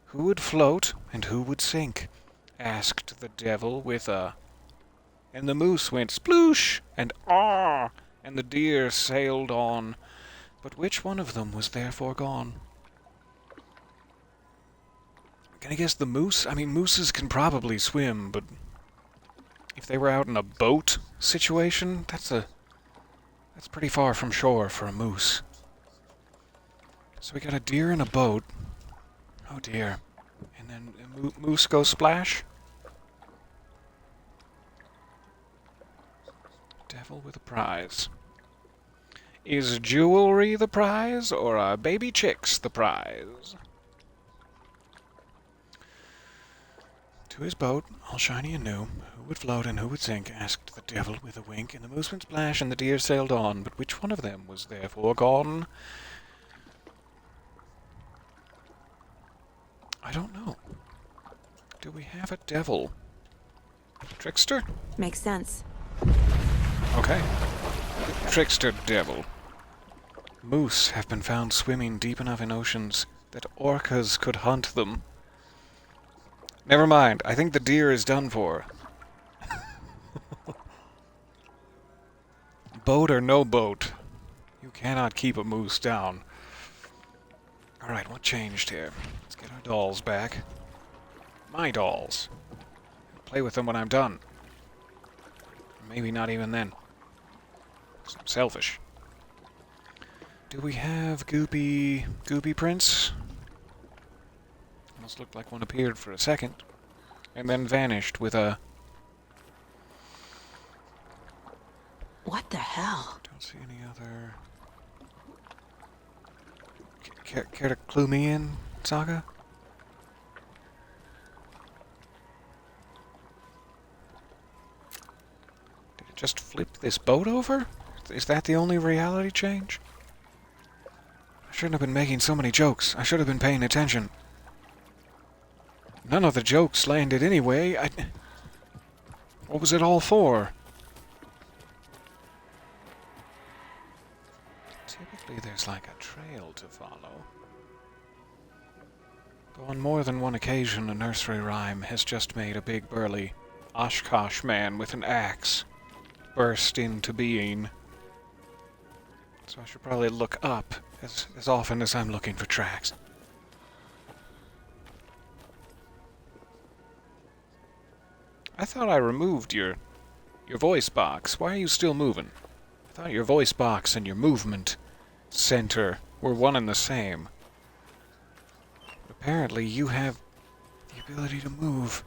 Who would float and who would sink? Asked the devil with a... And the moose went sploosh and ah, and the deer sailed on. But which one of them was therefore gone? Can I guess the moose? I mean, mooses can probably swim, but if they were out in a boat situation, that's pretty far from shore for a moose. So we got a deer in a boat. Oh dear. And then a moose goes splash. Devil with a prize. Is jewelry the prize, or are baby chicks the prize? To his boat, all shiny and new, who would float and who would sink, asked the devil with a wink, and the moose went splash and the deer sailed on, but which one of them was therefore gone? I don't know. Do we have a devil? Trickster? Makes sense. Okay. Trickster devil. Moose have been found swimming deep enough in oceans that orcas could hunt them. Never mind, I think the deer is done for. Boat or no boat, you cannot keep a moose down. Alright, what changed here? Let's get our dolls back. My dolls. I'll play with them when I'm done. Maybe not even then. I'm selfish. Do we have Goopy Prince? Almost looked like one appeared for a second, and then vanished with a... What the hell? Don't see any other... Care to clue me in, Saga? Did it just flip this boat over? Is that the only reality change? I shouldn't have been making so many jokes. I should have been paying attention. None of the jokes landed anyway. What was it all for? Typically there's like a trail to follow. Though on more than one occasion a nursery rhyme has just made a big burly Oshkosh man with an axe burst into being. So I should probably look up as often as I'm looking for tracks. I thought I removed your Your voice box. Why are you still moving? I thought your voice box and your movement center were one and the same. But apparently you have the ability to move.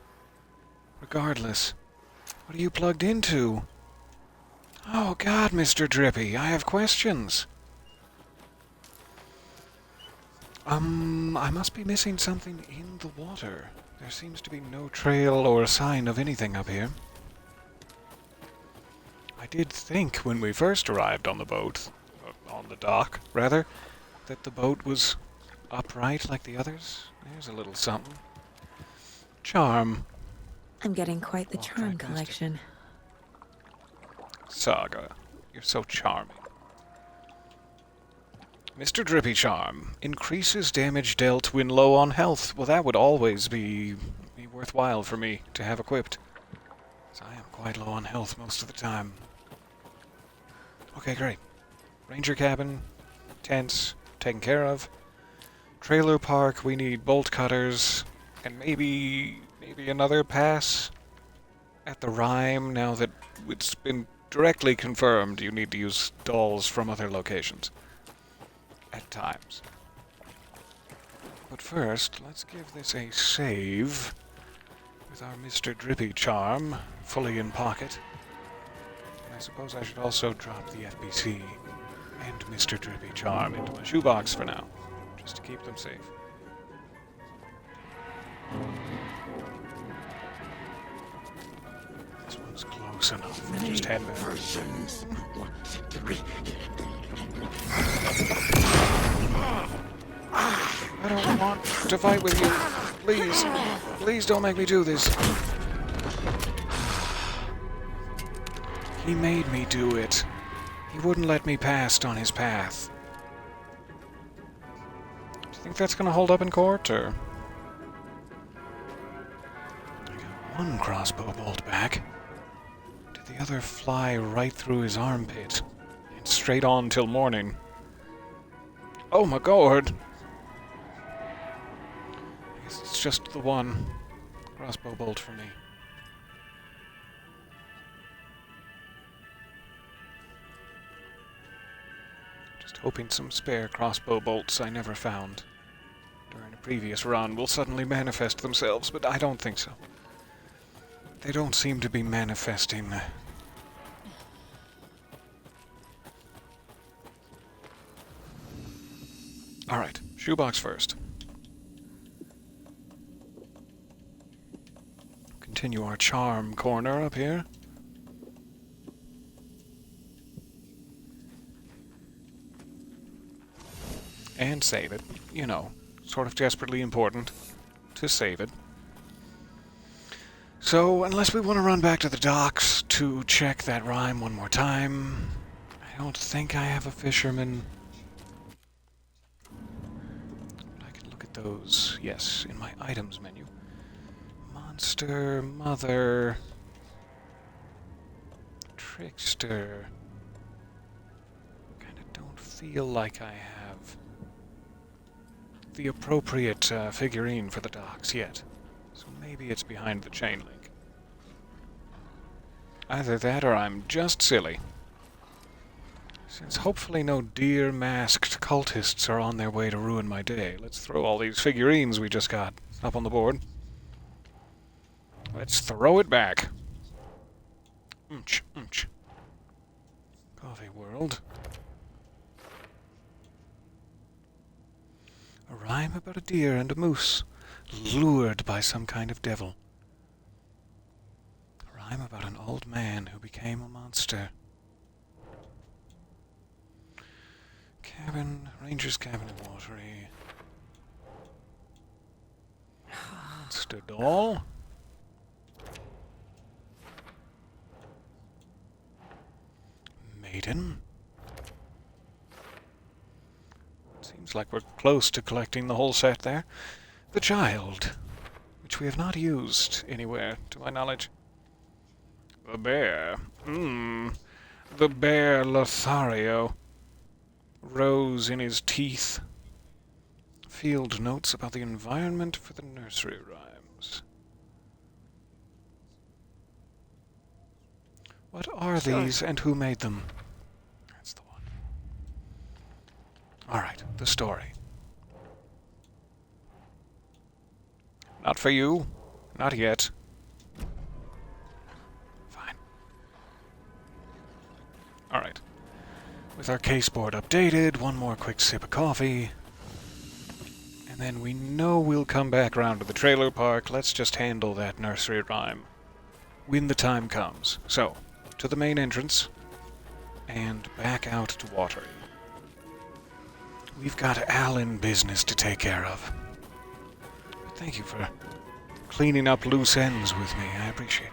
Regardless. What are you plugged into? Oh God, Mr. Drippy, I have questions. I must be missing something in the water. There seems to be no trail or sign of anything up here. I did think when we first arrived on the boat, on the dock, rather, that the boat was upright like the others. There's a little something. Charm. I'm getting quite the Walked charm right past it. collection. Saga, you're so charming. Mr. Drippy Charm. Increases damage dealt when low on health. Well, that would always be worthwhile for me to have equipped. 'Cause I am quite low on health most of the time. Okay, great. Ranger cabin, tents, taken care of. Trailer park, we need bolt cutters, and maybe another pass at the Rhyme now that it's been directly confirmed you need to use dolls from other locations. At times. But first, let's give this a save with our Mr. Drippy Charm fully in pocket. And I suppose I should also drop the FBC and Mr. Drippy Charm into my shoebox for now, just to keep them safe. This one's close enough. I just had that. I don't want to fight with you. Please. Please don't make me do this. He made me do it. He wouldn't let me pass on his path. Do you think that's gonna hold up in court, or? I got one crossbow bolt back. Did the other fly right through his armpit and straight on till morning? Oh my god! I guess it's just the one crossbow bolt for me. Just hoping some spare crossbow bolts I never found during a previous run will suddenly manifest themselves, but I don't think so. They don't seem to be manifesting. Alright, shoebox first. Continue our charm corner up here. And save it. You know, sort of desperately important to save it. So, unless we want to run back to the docks to check that Rhyme one more time, I don't think I have a fisherman. I can look at those, yes, in my items menu. Monster, Mother, Trickster. Kinda don't feel like I have the appropriate figurine for the docks yet. So maybe it's behind the chain link. Either that or I'm just silly. Since hopefully no deer-masked cultists are on their way to ruin my day, let's throw all these figurines we just got up on the board. Let's throw it back. Coffee world. A rhyme about a deer and a moose, lured by some kind of devil. A rhyme about an old man who became a monster. Cabin, Ranger's cabin in Watery. Monster doll. Maiden. Seems like we're close to collecting the whole set there. The child, which we have not used anywhere, to my knowledge. The bear. The bear Lothario. Rose in his teeth. Field notes about the environment for the nursery rhymes. What are Sure. these and who made them? That's the one. Alright, the story. Not for you. Not yet. Fine. Alright. With our caseboard updated, one more quick sip of coffee. And then we know we'll come back round to the trailer park. Let's just handle that nursery rhyme when the time comes. So, to the main entrance, and back out to Watery. We've got Alan business to take care of. But thank you for cleaning up loose ends with me. I appreciate it.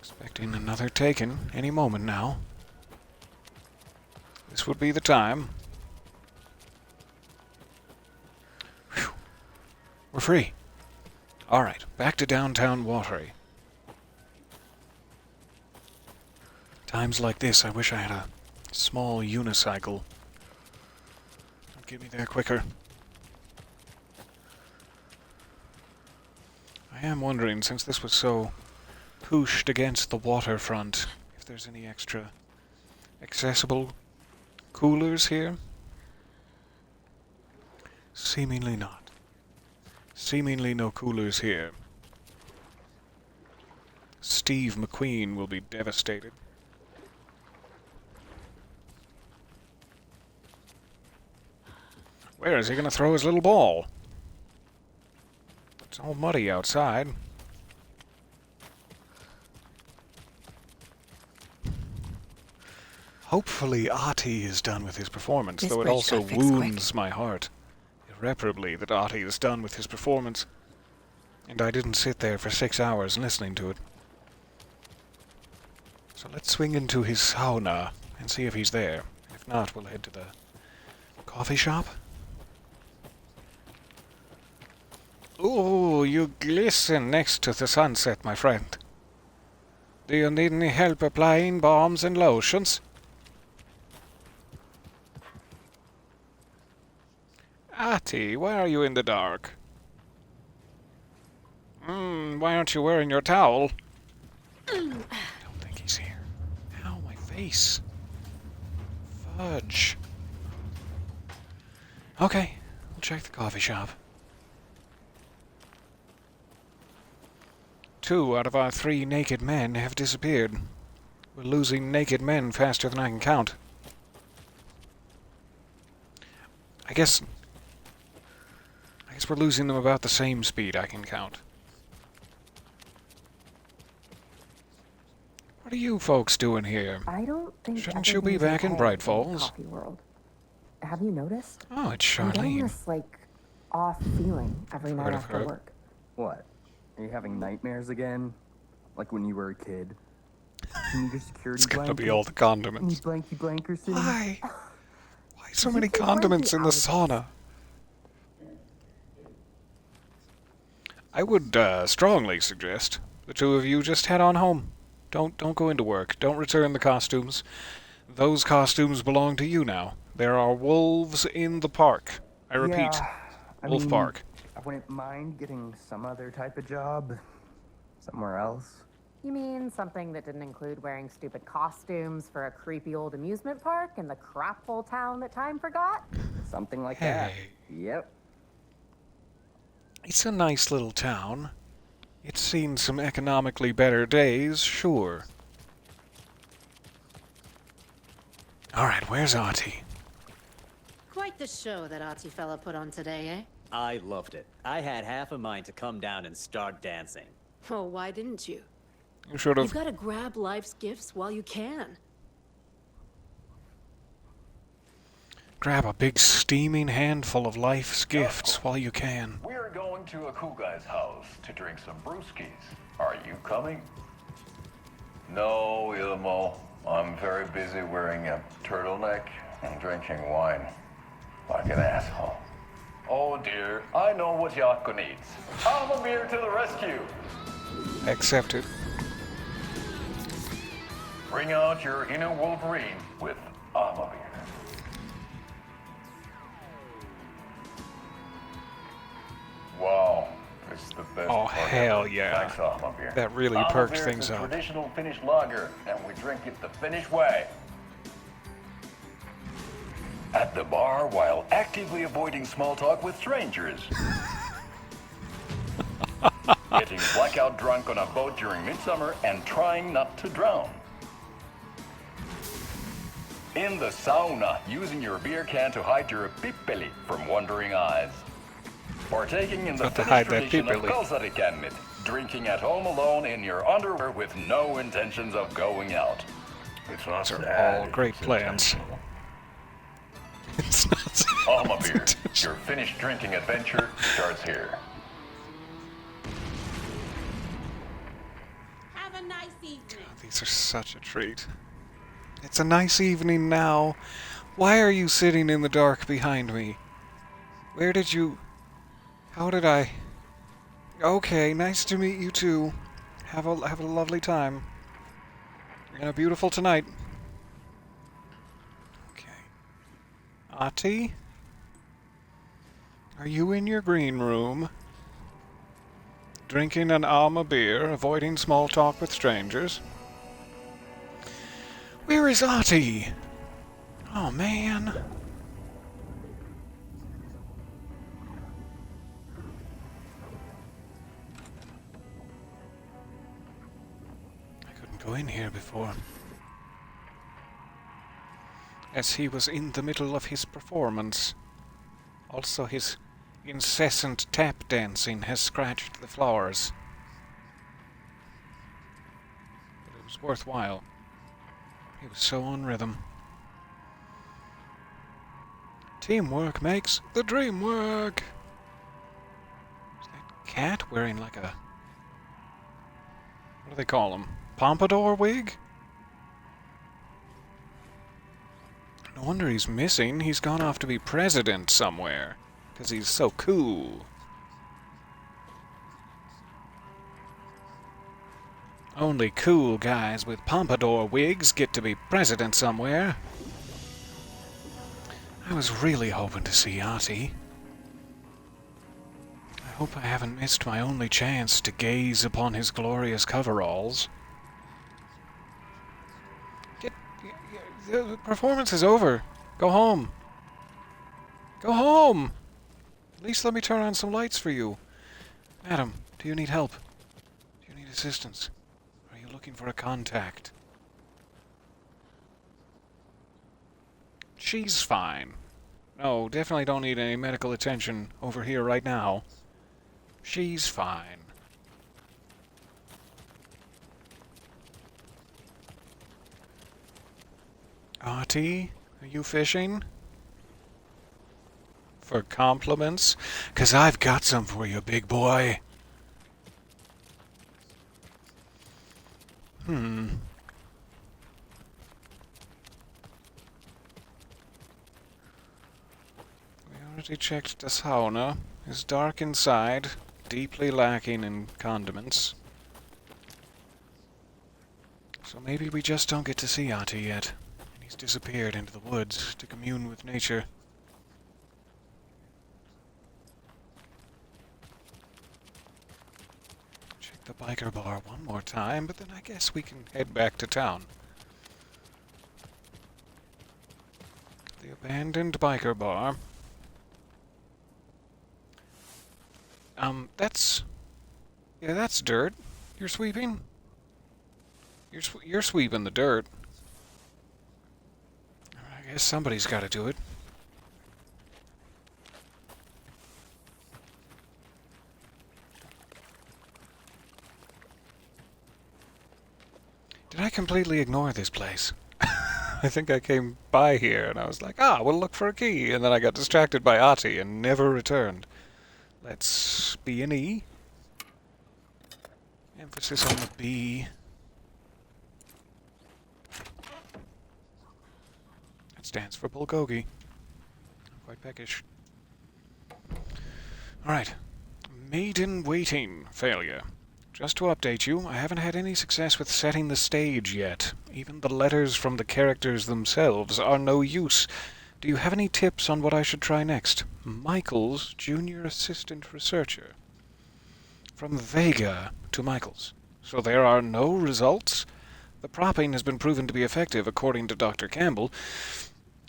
Expecting another taken any moment now. This would be the time. Whew. We're free. Alright, back to downtown Watery. Times like this, I wish I had a small unicycle. It'd get me there quicker. I am wondering, since this was so pushed against the waterfront, if there's any extra accessible coolers here? Seemingly not. Seemingly no coolers here. Steve McQueen will be devastated. Where is he going to throw his little ball? It's all muddy outside. Hopefully Artie is done with his performance, This though it bridge also got fixed wounds my heart irreparably that Artie is done with his performance. And I didn't sit there for 6 hours listening to it. So let's swing into his sauna and see if he's there. If not, we'll head to the coffee shop. Ooh, you glisten next to the sunset, my friend. Do you need any help applying balms and lotions? Artie, why are you in the dark? Why aren't you wearing your towel? I don't think he's here. Ow, my face. Fudge. Okay, we'll check the coffee shop. 2 out of our 3 naked men have disappeared. We're losing naked men faster than I can count. I guess we're losing them about the same speed I can count. What are you folks doing here? I don't think Shouldn't you be everything's back in okay Bright the Falls? coffee world. Have you noticed? Oh, it's I'm getting Charlene. this like off feeling every night Heard of after her. work. What? Are you having nightmares again? Like when you were a kid? In your security It's gonna be blanket? all the And condiments. you blanky blankerson? Why? Why so You many keep condiments blanking in the out of sauna? I would strongly suggest the 2 of you just head on home. Don't go into work. Don't return the costumes. Those costumes belong to you now. There are wolves in the park. I repeat, Yeah, I Wolf mean, Park. I wouldn't mind getting some other type of job. Somewhere else. You mean something that didn't include wearing stupid costumes for a creepy old amusement park in the crap-hole town that time forgot? Something like that. Hey. Yep. It's a nice little town. It's seen some economically better days, sure. Alright, where's Artie? Quite the show that Artie fella put on today, eh? I loved it. I had half a mind to come down and start dancing. Oh, why didn't you? You should You've have. got to grab life's gifts while you can. Grab a big steaming handful of life's gifts while you can. We're going to a cool guy's house to drink some brewskis. Are you coming? No, Ilmo. I'm very busy wearing a turtleneck and drinking wine. Like an asshole. Oh dear, I know what Yako needs. Almamir to the rescue! Accepted. Bring out your inner Wolverine with Almamir. hell yeah. Thanks, Alma beer. That really Alma perked beer things is a up. traditional Finnish lager, and we drink it the Finnish way. At the bar while actively avoiding small talk with strangers. Getting blackout drunk on a boat during midsummer and trying not to drown. In the sauna, using your beer can to hide your pippeli from wandering eyes. Partaking in the Got to hide Finnish that tradition of pippeli. kalsarikännit, drinking at home alone in your underwear with no intentions of going out. It's not Those are sad, all great it's plans. intentional. It's not. Alma beer, your Finnish drinking adventure starts here. Have a nice evening. These are such a treat. It's a nice evening now. Why are you sitting in the dark behind me? Where did you... How did I... Okay, nice to meet you too. Have a lovely time. And a beautiful tonight. Okay. Ati? Are you in your green room? Drinking an Alma beer, avoiding small talk with strangers? Where is Ati? Oh, man. I couldn't go in here before. As he was in the middle of his performance. Also, his incessant tap dancing has scratched the floors. But it was worthwhile. He was so on rhythm. Teamwork makes the dream work. Is that cat wearing like a... What do they call him? Pompadour wig? No wonder he's missing. He's gone off to be president somewhere. Because he's so cool. Only cool guys with pompadour wigs get to be president somewhere. I was really hoping to see Ati. I hope I haven't missed my only chance to gaze upon his glorious coveralls. The performance is over. Go home. Go home! At least let me turn on some lights for you. Madam, do you need help? Do you need assistance? Are you looking for a contact? She's fine. No, definitely don't need any medical attention over here right now. She's fine. Artie, are you fishing? For compliments? 'Cause I've got some for you, big boy. We already checked the sauna. It's dark inside, deeply lacking in condiments. So maybe we just don't get to see Ati yet. He's disappeared into the woods to commune with nature. Check the biker bar one more time, but then I guess we can head back to town. The abandoned biker bar. That's... Yeah, that's dirt. You're sweeping? You're sweeping the dirt. I guess somebody's got to do it. Did I completely ignore this place? I think I came by here and I was like, we'll look for a key. And then I got distracted by Ati and never returned. Let's B and E. Emphasis on the B. That stands for bulgogi. Quite peckish. Alright. Maiden waiting. Failure. Just to update you, I haven't had any success with setting the stage yet. Even the letters from the characters themselves are no use. Do you have any tips on what I should try next? Michael's junior assistant researcher. From Vega to Michaels. So there are no results? The propping has been proven to be effective, according to Dr. Campbell.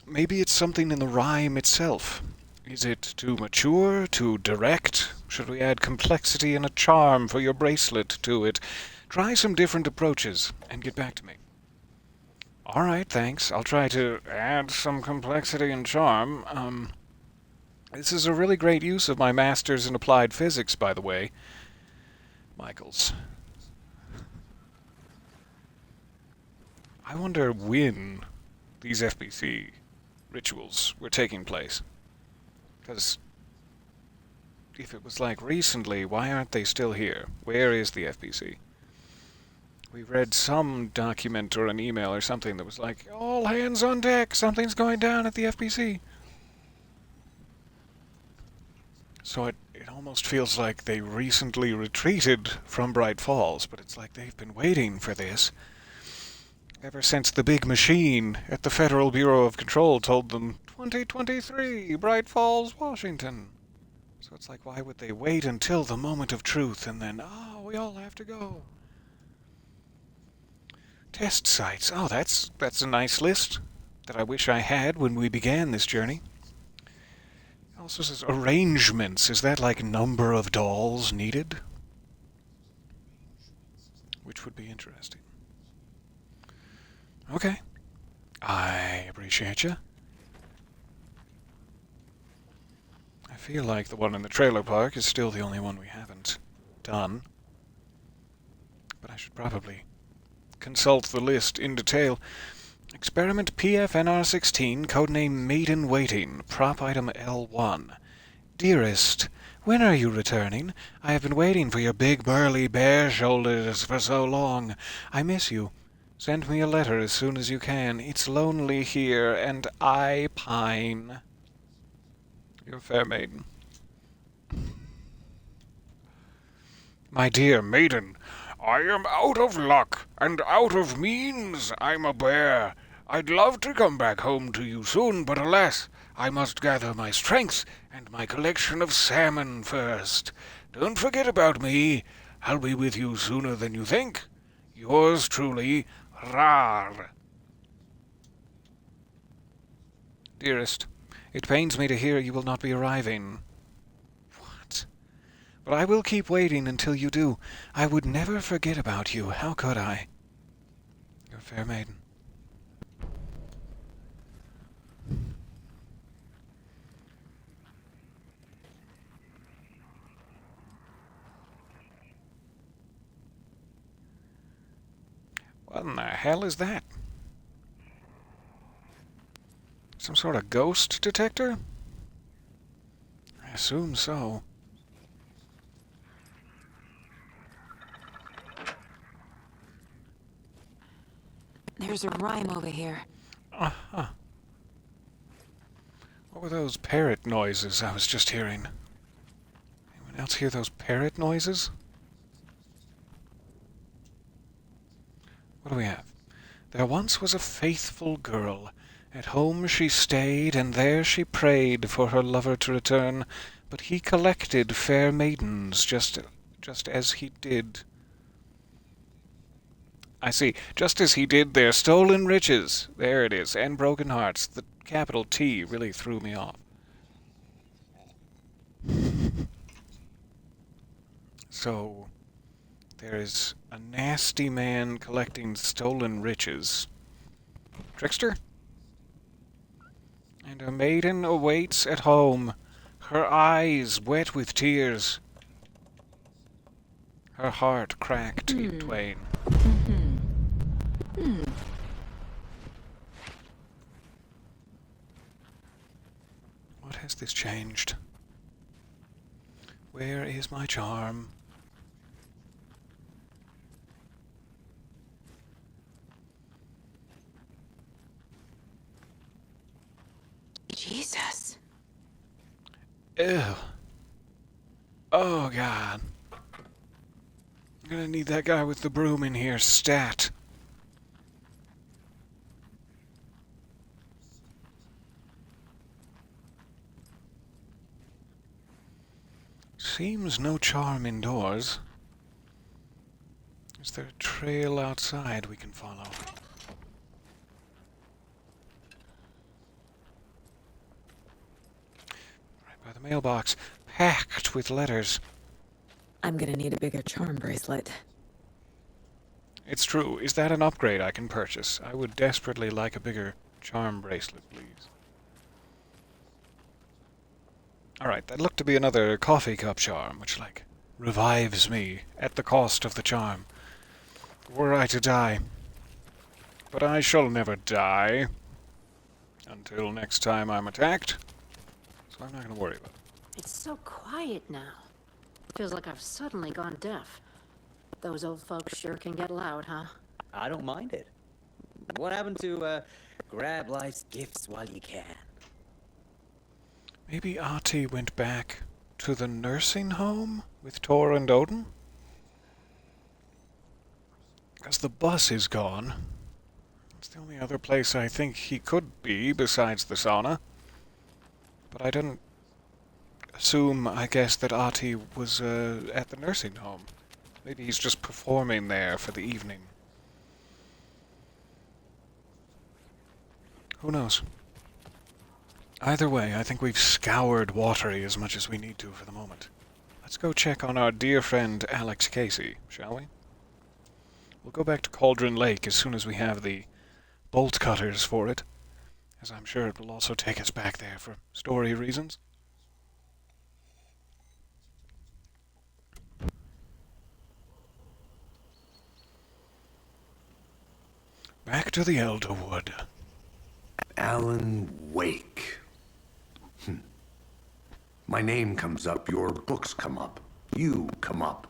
Maybe it's something in the rhyme itself. Is it too mature, too direct? Should we add complexity and a charm for your bracelet to it? Try some different approaches and get back to me. All right, thanks. I'll try to add some complexity and charm. This is a really great use of my master's in applied physics, by the way. Michaels. I wonder when these FBC rituals were taking place. Because if it was like recently, why aren't they still here? Where is the FBC? We read some document or an email or something that was like, all hands on deck, something's going down at the FBC. So it almost feels like they recently retreated from Bright Falls, but it's like they've been waiting for this ever since the big machine at the Federal Bureau of Control told them, 2023, Bright Falls, Washington. So it's like, why would they wait until the moment of truth and then, we all have to go? Test sites. Oh, that's a nice list that I wish I had when we began this journey. It also says arrangements. Is that like number of dolls needed? Which would be interesting. Okay. I appreciate you. I feel like the one in the trailer park is still the only one we haven't done. But I should probably consult the list in detail. Experiment PFNR16, codename Maiden Waiting, prop item L1. Dearest, when are you returning? I have been waiting for your big burly bare shoulders for so long. I miss you. Send me a letter as soon as you can. It's lonely here, and I pine. Your fair maiden. My dear maiden, I am out of luck and out of means. I'm a bear. I'd love to come back home to you soon, but alas, I must gather my strength and my collection of salmon first. Don't forget about me. I'll be with you sooner than you think. Yours truly, Rar. Dearest, it pains me to hear you will not be arriving. What? But I will keep waiting until you do. I would never forget about you. How could I? Your fair maiden. What in the hell is that? Some sort of ghost detector? I assume so. There's a rhyme over here. Uh-huh. What were those parrot noises I was just hearing? Anyone else hear those parrot noises? What do we have? There once was a faithful girl. At home she stayed, and there she prayed for her lover to return. But he collected fair maidens, just as he did. I see. Just as he did their stolen riches. There it is. And broken hearts. The capital T really threw me off. So, there is a nasty man collecting stolen riches. Trickster? And a maiden awaits at home, her eyes wet with tears, her heart cracked in twain. What has this changed? Where is my charm? Jesus. Ew. Oh, God. I'm gonna need that guy with the broom in here, stat. Seems no charm indoors. Is there a trail outside we can follow? Right by the mailbox, packed with letters. I'm gonna need a bigger charm bracelet. It's true. Is that an upgrade I can purchase? I would desperately like a bigger charm bracelet, please. Alright, that looked to be another coffee cup charm, which, like, revives me at the cost of the charm. Were I to die. But I shall never die. Until next time I'm attacked. So I'm not going to worry about it. It's so quiet now. Feels like I've suddenly gone deaf. Those old folks sure can get loud, huh? I don't mind it. What happened to, grab life's gifts while you can? Maybe Ahti went back to the nursing home with Tor and Odin? Because the bus is gone. It's the only other place I think he could be besides the sauna. But I didn't assume, I guess, that Ahti was at the nursing home. Maybe he's just performing there for the evening. Who knows? Either way, I think we've scoured Watery as much as we need to for the moment. Let's go check on our dear friend Alex Casey, shall we? We'll go back to Cauldron Lake as soon as we have the bolt cutters for it, as I'm sure it will also take us back there for story reasons. Back to the Elderwood. Alan Wake. My name comes up, your books come up, you come up.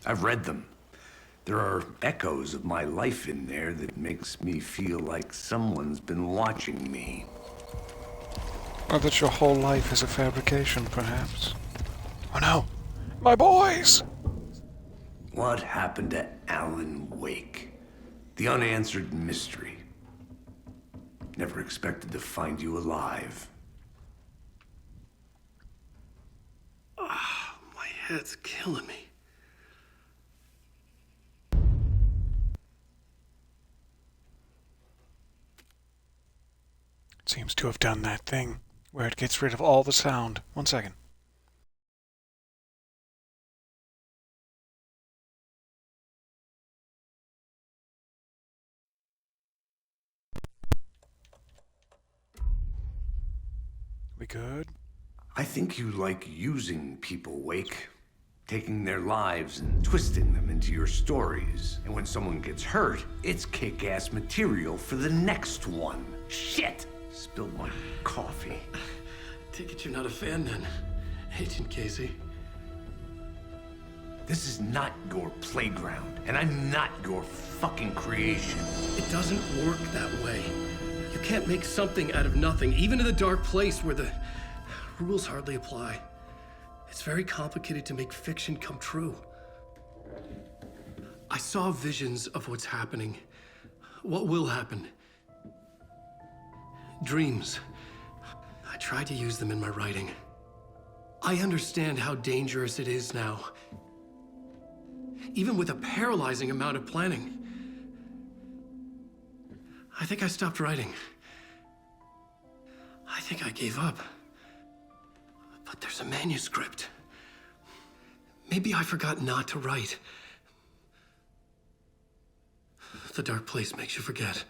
I've read them. There are echoes of my life in there that makes me feel like someone's been watching me. Or that your whole life is a fabrication, perhaps. Oh no! My boys! What happened to Alan Wake? The unanswered mystery. Never expected to find you alive. Ah, my head's killing me. It seems to have done that thing, where it gets rid of all the sound. 1 second. We good? I think you like using people, Wake. Taking their lives and twisting them into your stories. And when someone gets hurt, it's kick-ass material for the next one. Shit! Spilled my coffee. Take it you're not a fan then, Agent Casey. This is not your playground, and I'm not your fucking creation. It doesn't work that way. You can't make something out of nothing, even in the dark place where the rules hardly apply. It's very complicated to make fiction come true. I saw visions of what's happening, what will happen. Dreams. I tried to use them in my writing. I understand how dangerous it is now, even with a paralyzing amount of planning. I think I stopped writing. I think I gave up. But there's a manuscript. Maybe I forgot not to write. The dark place makes you forget.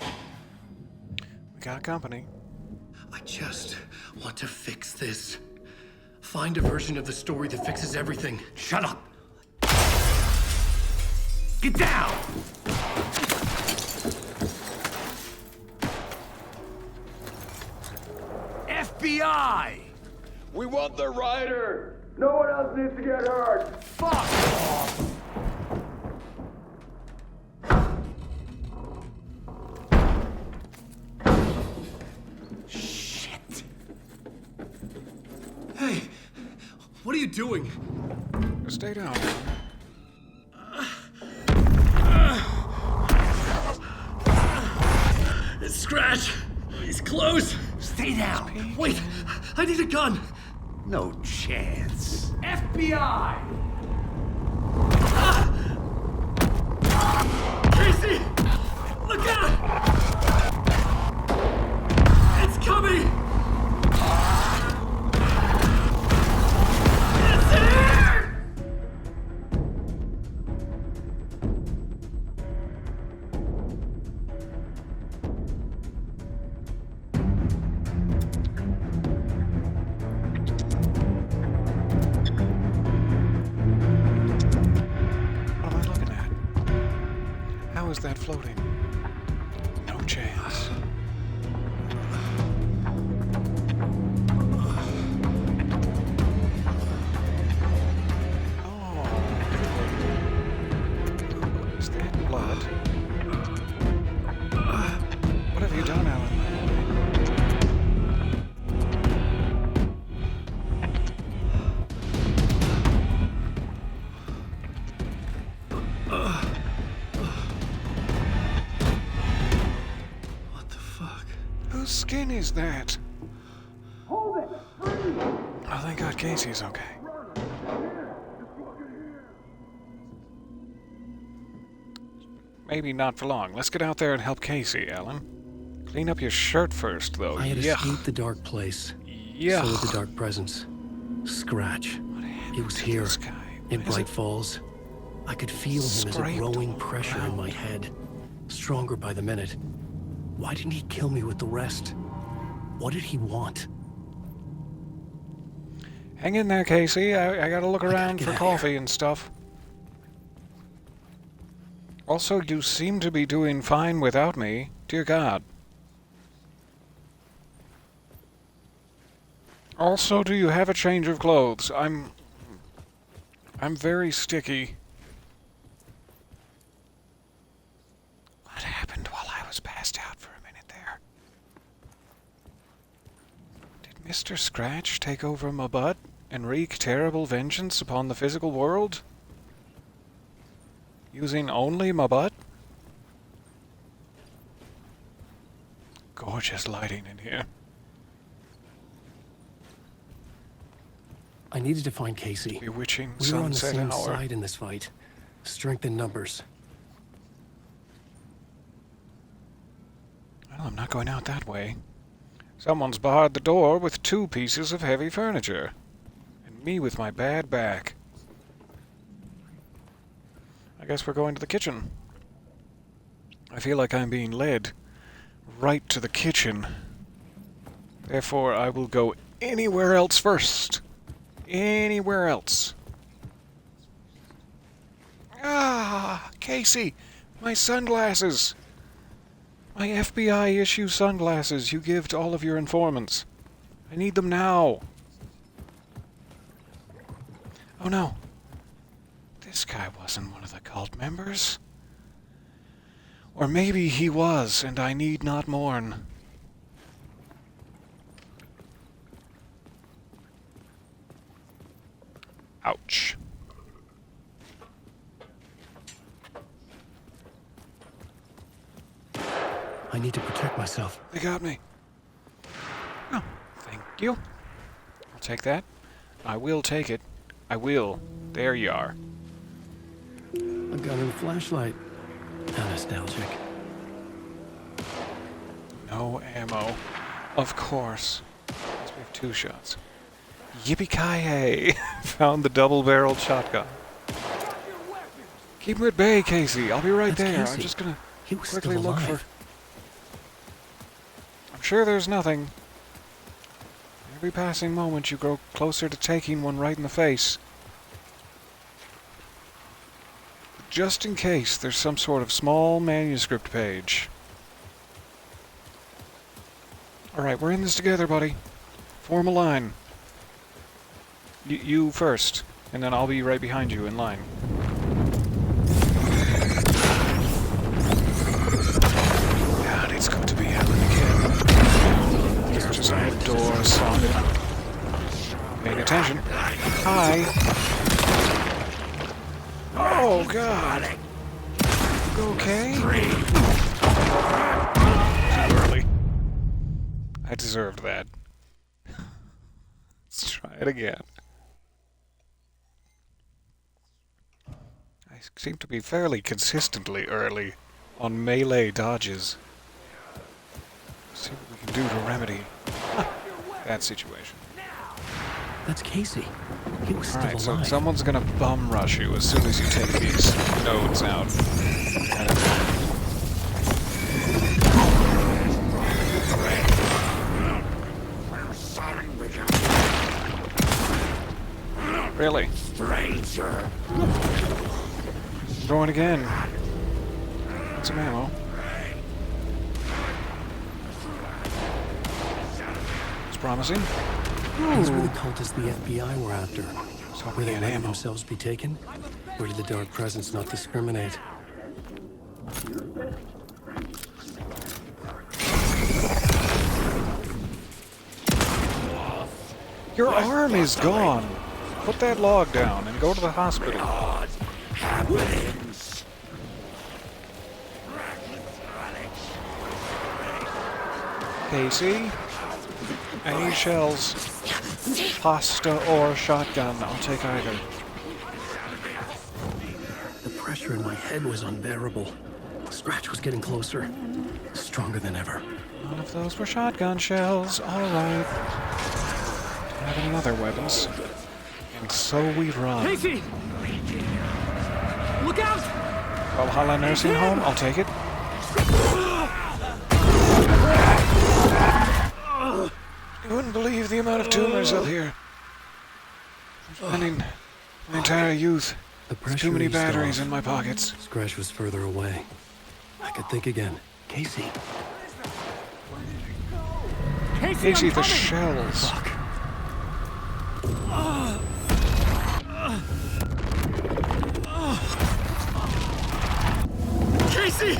We got company. I just want to fix this. Find a version of the story that fixes everything. Shut up! Get down! FBI! We want the rider! No one else needs to get hurt! Fuck off! Shit! Hey, what are you doing? Stay down. Scratch! It's close. Stay down. Wait, I need a gun. No chance. FBI! Casey! Look out! It's coming! It's here! What am I looking at? How is that floating? No chance. Oh. Is that blood? What have you done, Alan? What the fuck? Whose skin is that? Hold it! Oh, thank God Casey's okay. Maybe not for long. Let's get out there and help Casey, Alan. Clean up your shirt first, though. I had Yuck. escaped the dark place. Yuck. So had the dark presence. Scratch. It was here, in Bright Falls. I could feel him as a Scraped growing all pressure in around. my head. Stronger by the minute. Why didn't he kill me with the rest? What did he want? Hang in there, Casey. I gotta look around get for out of coffee and stuff. Also, you seem to be doing fine without me. Dear God. Also, do you have a change of clothes? I'm very sticky. What happened while I was passed out for a minute there? Did Mr. Scratch take over my butt and wreak terrible vengeance upon the physical world? Using only my butt? Gorgeous lighting in here. I needed to find Casey. Bewitching We were on the sunset same hour. side in this fight. Strength in numbers. Well, I'm not going out that way. Someone's barred the door with 2 pieces of heavy furniture. And me with my bad back. I guess we're going to the kitchen. I feel like I'm being led right to the kitchen. Therefore, I will go anywhere else first. Anywhere else. Ah, Casey, my sunglasses. My FBI issue sunglasses you give to all of your informants. I need them now. Oh no. This guy wasn't one of the cult members. Or maybe he was, and I need not mourn. Ouch. I need to protect myself. They got me. Oh, thank you. I'll take that. I will take it. I will. There you are. A gun and a flashlight. How nostalgic. No ammo. Of course. Guess we have 2 shots. Yippee-ki-yay! Found the double-barreled shotgun. Keep him at bay, Casey. I'll be right That's there. Casey. I'm just gonna He was quickly still look alive. for... I'm sure there's nothing. Every passing moment you grow closer to taking one right in the face. Just in case there's some sort of small manuscript page. Alright, we're in this together, buddy. Form a line. You first, and then I'll be right behind you in line. God, it's good to be Alan again. There's a door sounding. Paying attention. Hi. Oh, God. You okay? Too early. I deserved that. Let's try it again. I seem to be fairly consistently early on melee dodges. Let's see what we can do to remedy that situation. That's Casey. He was still Alright, so alive. someone's gonna bum rush you as soon as you take these nodes out. Really? Stranger. Throwing again. Got some ammo. It's promising. These were the cultists the FBI were after. So Were they many letting ammo. themselves be taken? Or did the Dark Presence not discriminate? Your arm is gone. Put that log down and go to the hospital. Happenings. Casey? I need shells. Pasta or shotgun. I'll take either. The pressure in my head was unbearable. Scratch was getting closer. Stronger than ever. None of those were shotgun shells. Alright. Don't have any other weapons. And so we run. Casey! Look out! Valhalla Nursing Home? I'll take it. You wouldn't believe the amount of tumors up here. Spending my entire youth. The There's pressure too many eased batteries off. in my pockets. Scratch was further away. I could think again. Casey. Casey, the shells. Fuck. Casey!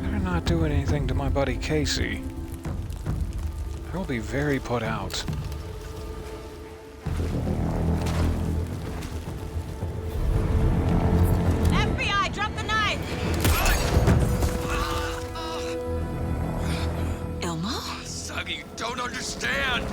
Better not do anything to my buddy Casey. He'll be very put out. FBI, drop the knife! Elmo? Suggy, you don't understand.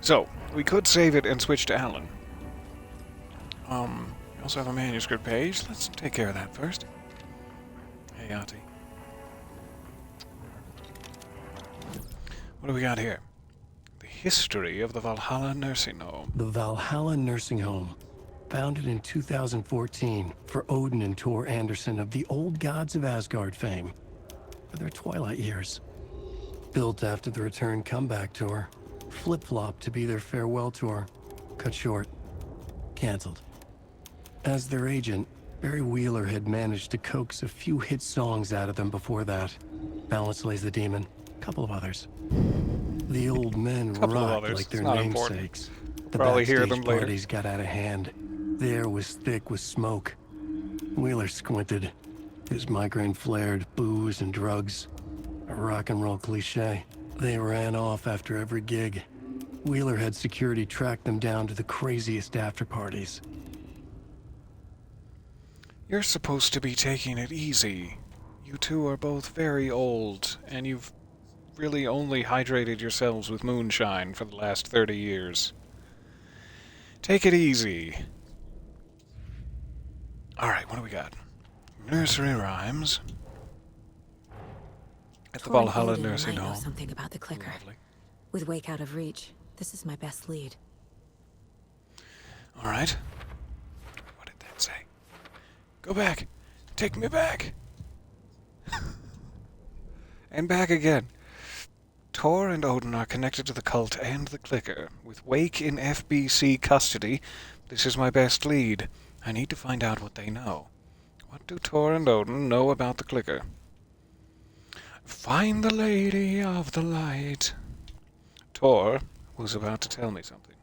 So, we could save it and switch to Alan. We also have a manuscript page. Let's take care of that first. Hey, Auntie. What do we got here? The history of the Valhalla Nursing Home. The Valhalla Nursing Home, founded in 2014 for Odin and Tor Anderson of the Old Gods of Asgard fame for their twilight years. Built after the Return comeback tour, flip-flopped to be their farewell tour, cut short, canceled. As their agent, Barry Wheeler had managed to coax a few hit songs out of them before that. Balance Lays the Demon, a couple of others. The old men rocked like their namesakes. The Probably hear backstage them later. parties got out of hand. The air was thick with smoke. Wheeler squinted. His migraine flared, booze and drugs. A rock and roll cliche. They ran off after every gig. Wheeler had security track them down to the craziest after parties. You're supposed to be taking it easy. You two are both very old, and you've really only hydrated yourselves with moonshine for the last 30 years. Take it easy. Alright, what do we got? Nursery rhymes. At the Tor and Valhalla Odin Nursing might know Home. something about the clicker. Lovely. With Wake out of reach, this is my best lead. Alright. What did that say? Go back! Take me back! And back again. Tor and Odin are connected to the cult and the clicker. With Wake in FBC custody, this is my best lead. I need to find out what they know. What do Tor and Odin know about the clicker? Find the Lady of the Light. Tor was about to tell me something.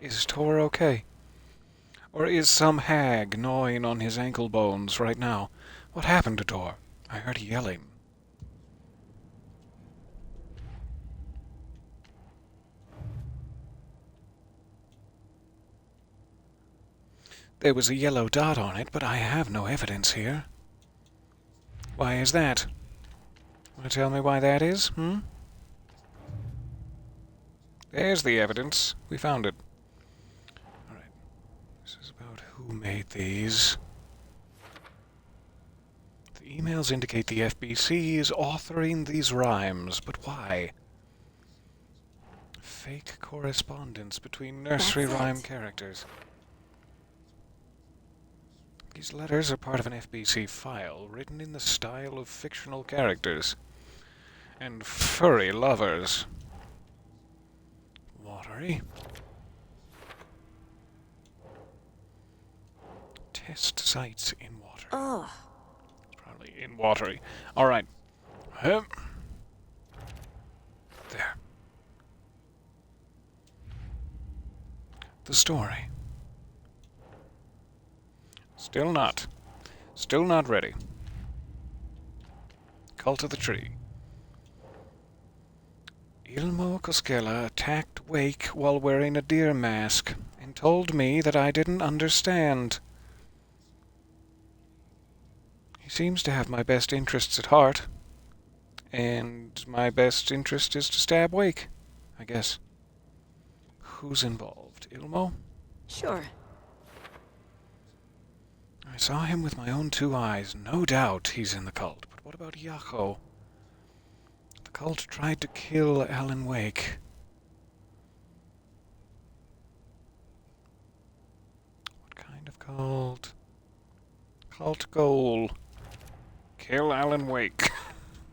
Is Tor okay? Or is some hag gnawing on his ankle bones right now? What happened to Tor? I heard yelling. There was a yellow dot on it, but I have no evidence here. Why is that? Want to tell me why that is, There's the evidence. We found it. Alright. This is about who made these. The emails indicate the FBC is authoring these rhymes, but why? Fake correspondence between nursery rhyme characters. These letters are part of an FBC file, written in the style of fictional characters. And furry lovers. Watery. Test sites in water. Oh. Probably in Watery. Alright. There. The story. Still not. Still not ready. Cult of the Tree. Ilmo Koskela attacked Wake while wearing a deer mask and told me that I didn't understand. He seems to have my best interests at heart. And my best interest is to stab Wake, I guess. Who's involved? Ilmo? Sure. I saw him with my own two eyes. No doubt he's in the cult. But what about Yako? The cult tried to kill Alan Wake. What kind of cult? Cult goal. Kill Alan Wake.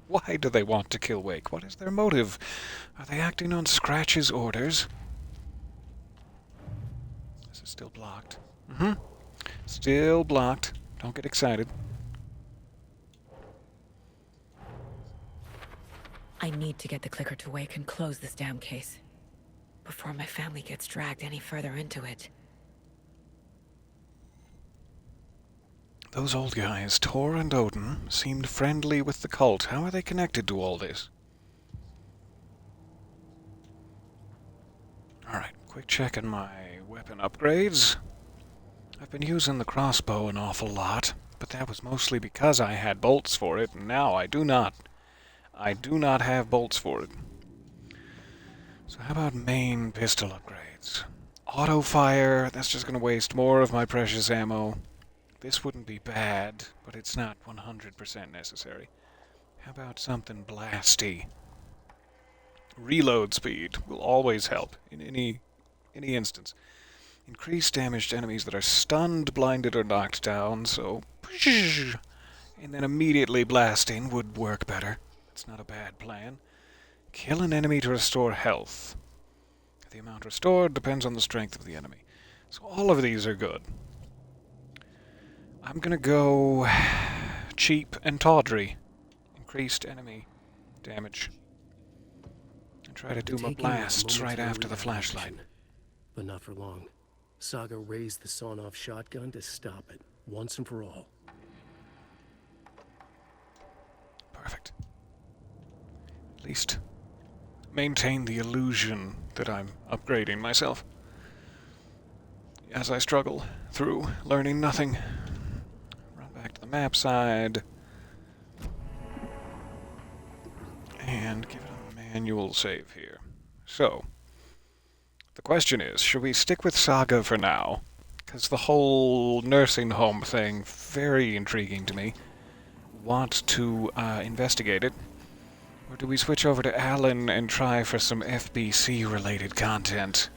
Why do they want to kill Wake? What is their motive? Are they acting on Scratch's orders? This is still blocked. Still blocked. Don't get excited. I need to get the clicker to Wake and close this damn case. Before my family gets dragged any further into it. Those old guys, Tor and Odin, seemed friendly with the cult. How are they connected to all this? Alright, quick check on my weapon upgrades. I've been using the crossbow an awful lot, but that was mostly because I had bolts for it, and now I do not. I do not have bolts for it. So how about main pistol upgrades? Auto fire, that's just going to waste more of my precious ammo. This wouldn't be bad, but it's not 100% necessary. How about something blasty? Reload speed will always help in any instance. Increase damage to enemies that are stunned, blinded, or knocked down, so... And then immediately blasting would work better. It's not a bad plan. Kill an enemy to restore health. The amount restored depends on the strength of the enemy. So all of these are good. I'm gonna go cheap and tawdry. Increased enemy damage. And try to do my blasts right after the flashlight. But not for long. Saga raised the sawn-off shotgun to stop it, once and for all. Perfect. At least maintain the illusion that I'm upgrading myself. As I struggle through learning nothing. Run back to the map side. And give it a manual save here. So, the question is, should we stick with Saga for now? Because the whole nursing home thing, very intriguing to me. Want to investigate it. Or do we switch over to Alan and try for some FBC-related content,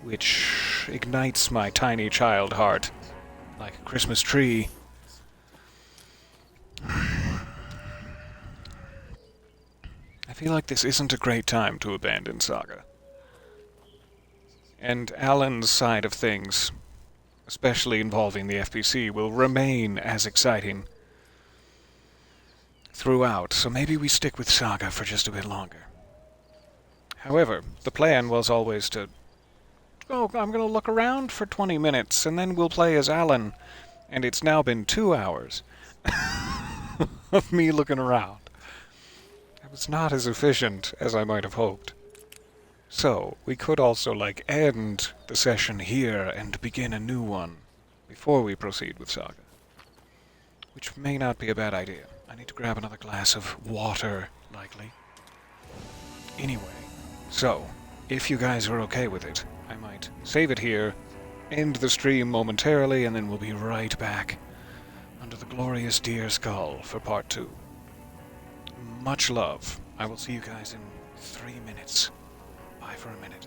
which ignites my tiny child heart like a Christmas tree? I feel like this isn't a great time to abandon Saga. And Alan's side of things, especially involving the FBC, will remain as exciting throughout, so maybe we stick with Saga for just a bit longer. However, the plan was always to... Oh, I'm going to look around for 20 minutes, and then we'll play as Alan. And it's now been 2 hours of me looking around. It was not as efficient as I might have hoped. So, we could also, end the session here and begin a new one before we proceed with Saga. Which may not be a bad idea. I need to grab another glass of water, likely. Anyway, so, if you guys are okay with it, I might save it here, end the stream momentarily, and then we'll be right back under the glorious deer skull for part 2. Much love. I will see you guys in 3 minutes. Bye for a minute.